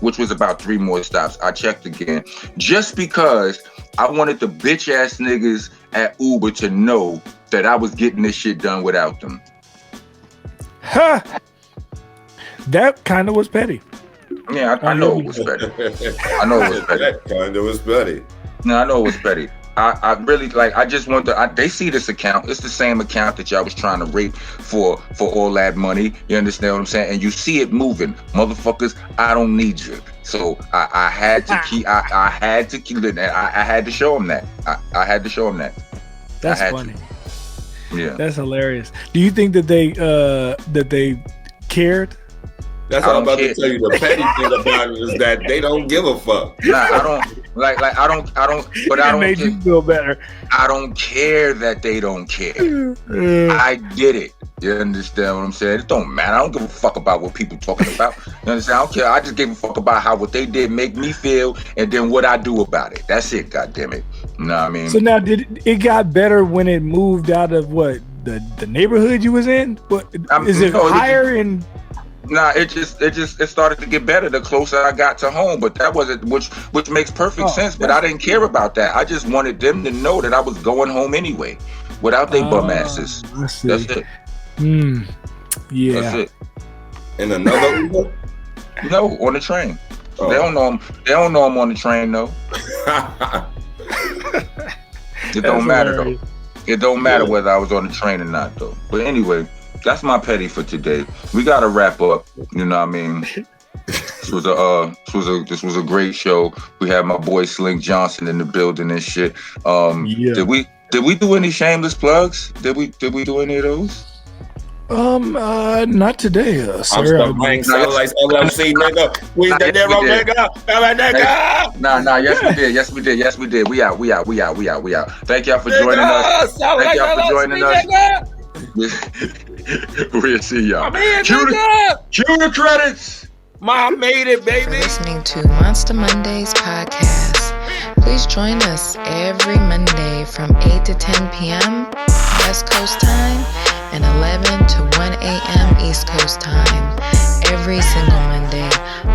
which was about 3 more stops, I checked again, just because I wanted the bitch ass niggas at Uber to know that I was getting this shit done without them. Huh. That kind of was petty. Yeah, I know it was petty. I know it was petty. That kind of was petty. No, I know it was petty. I really I just want to. They see this account. It's the same account that y'all was trying to rape for all that money. You understand what I'm saying? And you see it moving, motherfuckers. I don't need you. So I had to keep. I had to keep it. I had to show them that. I had to show them that. That's funny. Yeah, that's hilarious. Do you think that they cared? That's what I'm about to tell you. The petty thing about it is that they don't give a fuck. Nah, I don't. Like I don't. But I don't. Made you feel better. I don't care that they don't care. I did it. You understand what I'm saying? It don't matter. I don't give a fuck about what people talking about. You understand? I don't care. I just give a fuck about how what they did make me feel, and then what I do about it. That's it. God damn it. You know what I mean? So now, did it got better when it moved out of what the neighborhood you was in? What is it higher in? Nah, it started to get better the closer I got to home, but that wasn't which makes perfect sense. But I didn't care about that. I just wanted them to know that I was going home anyway, without they bum asses. That's it. Yeah. That's it. In another Uber? No, on the train. Oh. They don't know him. They don't know I'm on the train though. It don't matter though. It don't matter whether I was on the train or not though. But anyway. That's my petty for today. We gotta wrap up. You know what I mean? This was a great show. We had my boy Slink Johnson in the building and shit. Did we do any shameless plugs? Did we do any of those? Not today, sir. I'm stuck blank. Like LLC, nigga. We the Nero, nigga. Nah. Yes, we did. We out. Thank y'all for joining us. Thank y'all for joining us. We'll see y'all. Cue the credits. Mom made it, baby. For listening to Monsta Mondayz Podcast. Please join us every Monday from 8 to 10 p.m. West Coast time and 11 to 1 a.m. East Coast time. Every single Monday,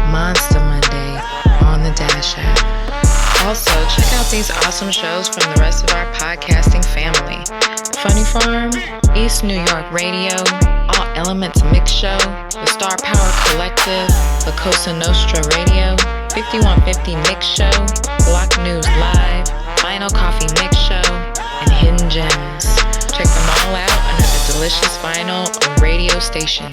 Monsta Monday on the Dash app. Also, check out these awesome shows from the rest of our podcasting family. Funny Farm, East New York Radio, All Elements Mix Show, The Star Power Collective, La Cosa Nostra Radio, 5150 Mix Show, Block News Live, Vinyl Coffee Mix Show, and Hidden Gems. Check them all out under the Delicious Vinyl radio station.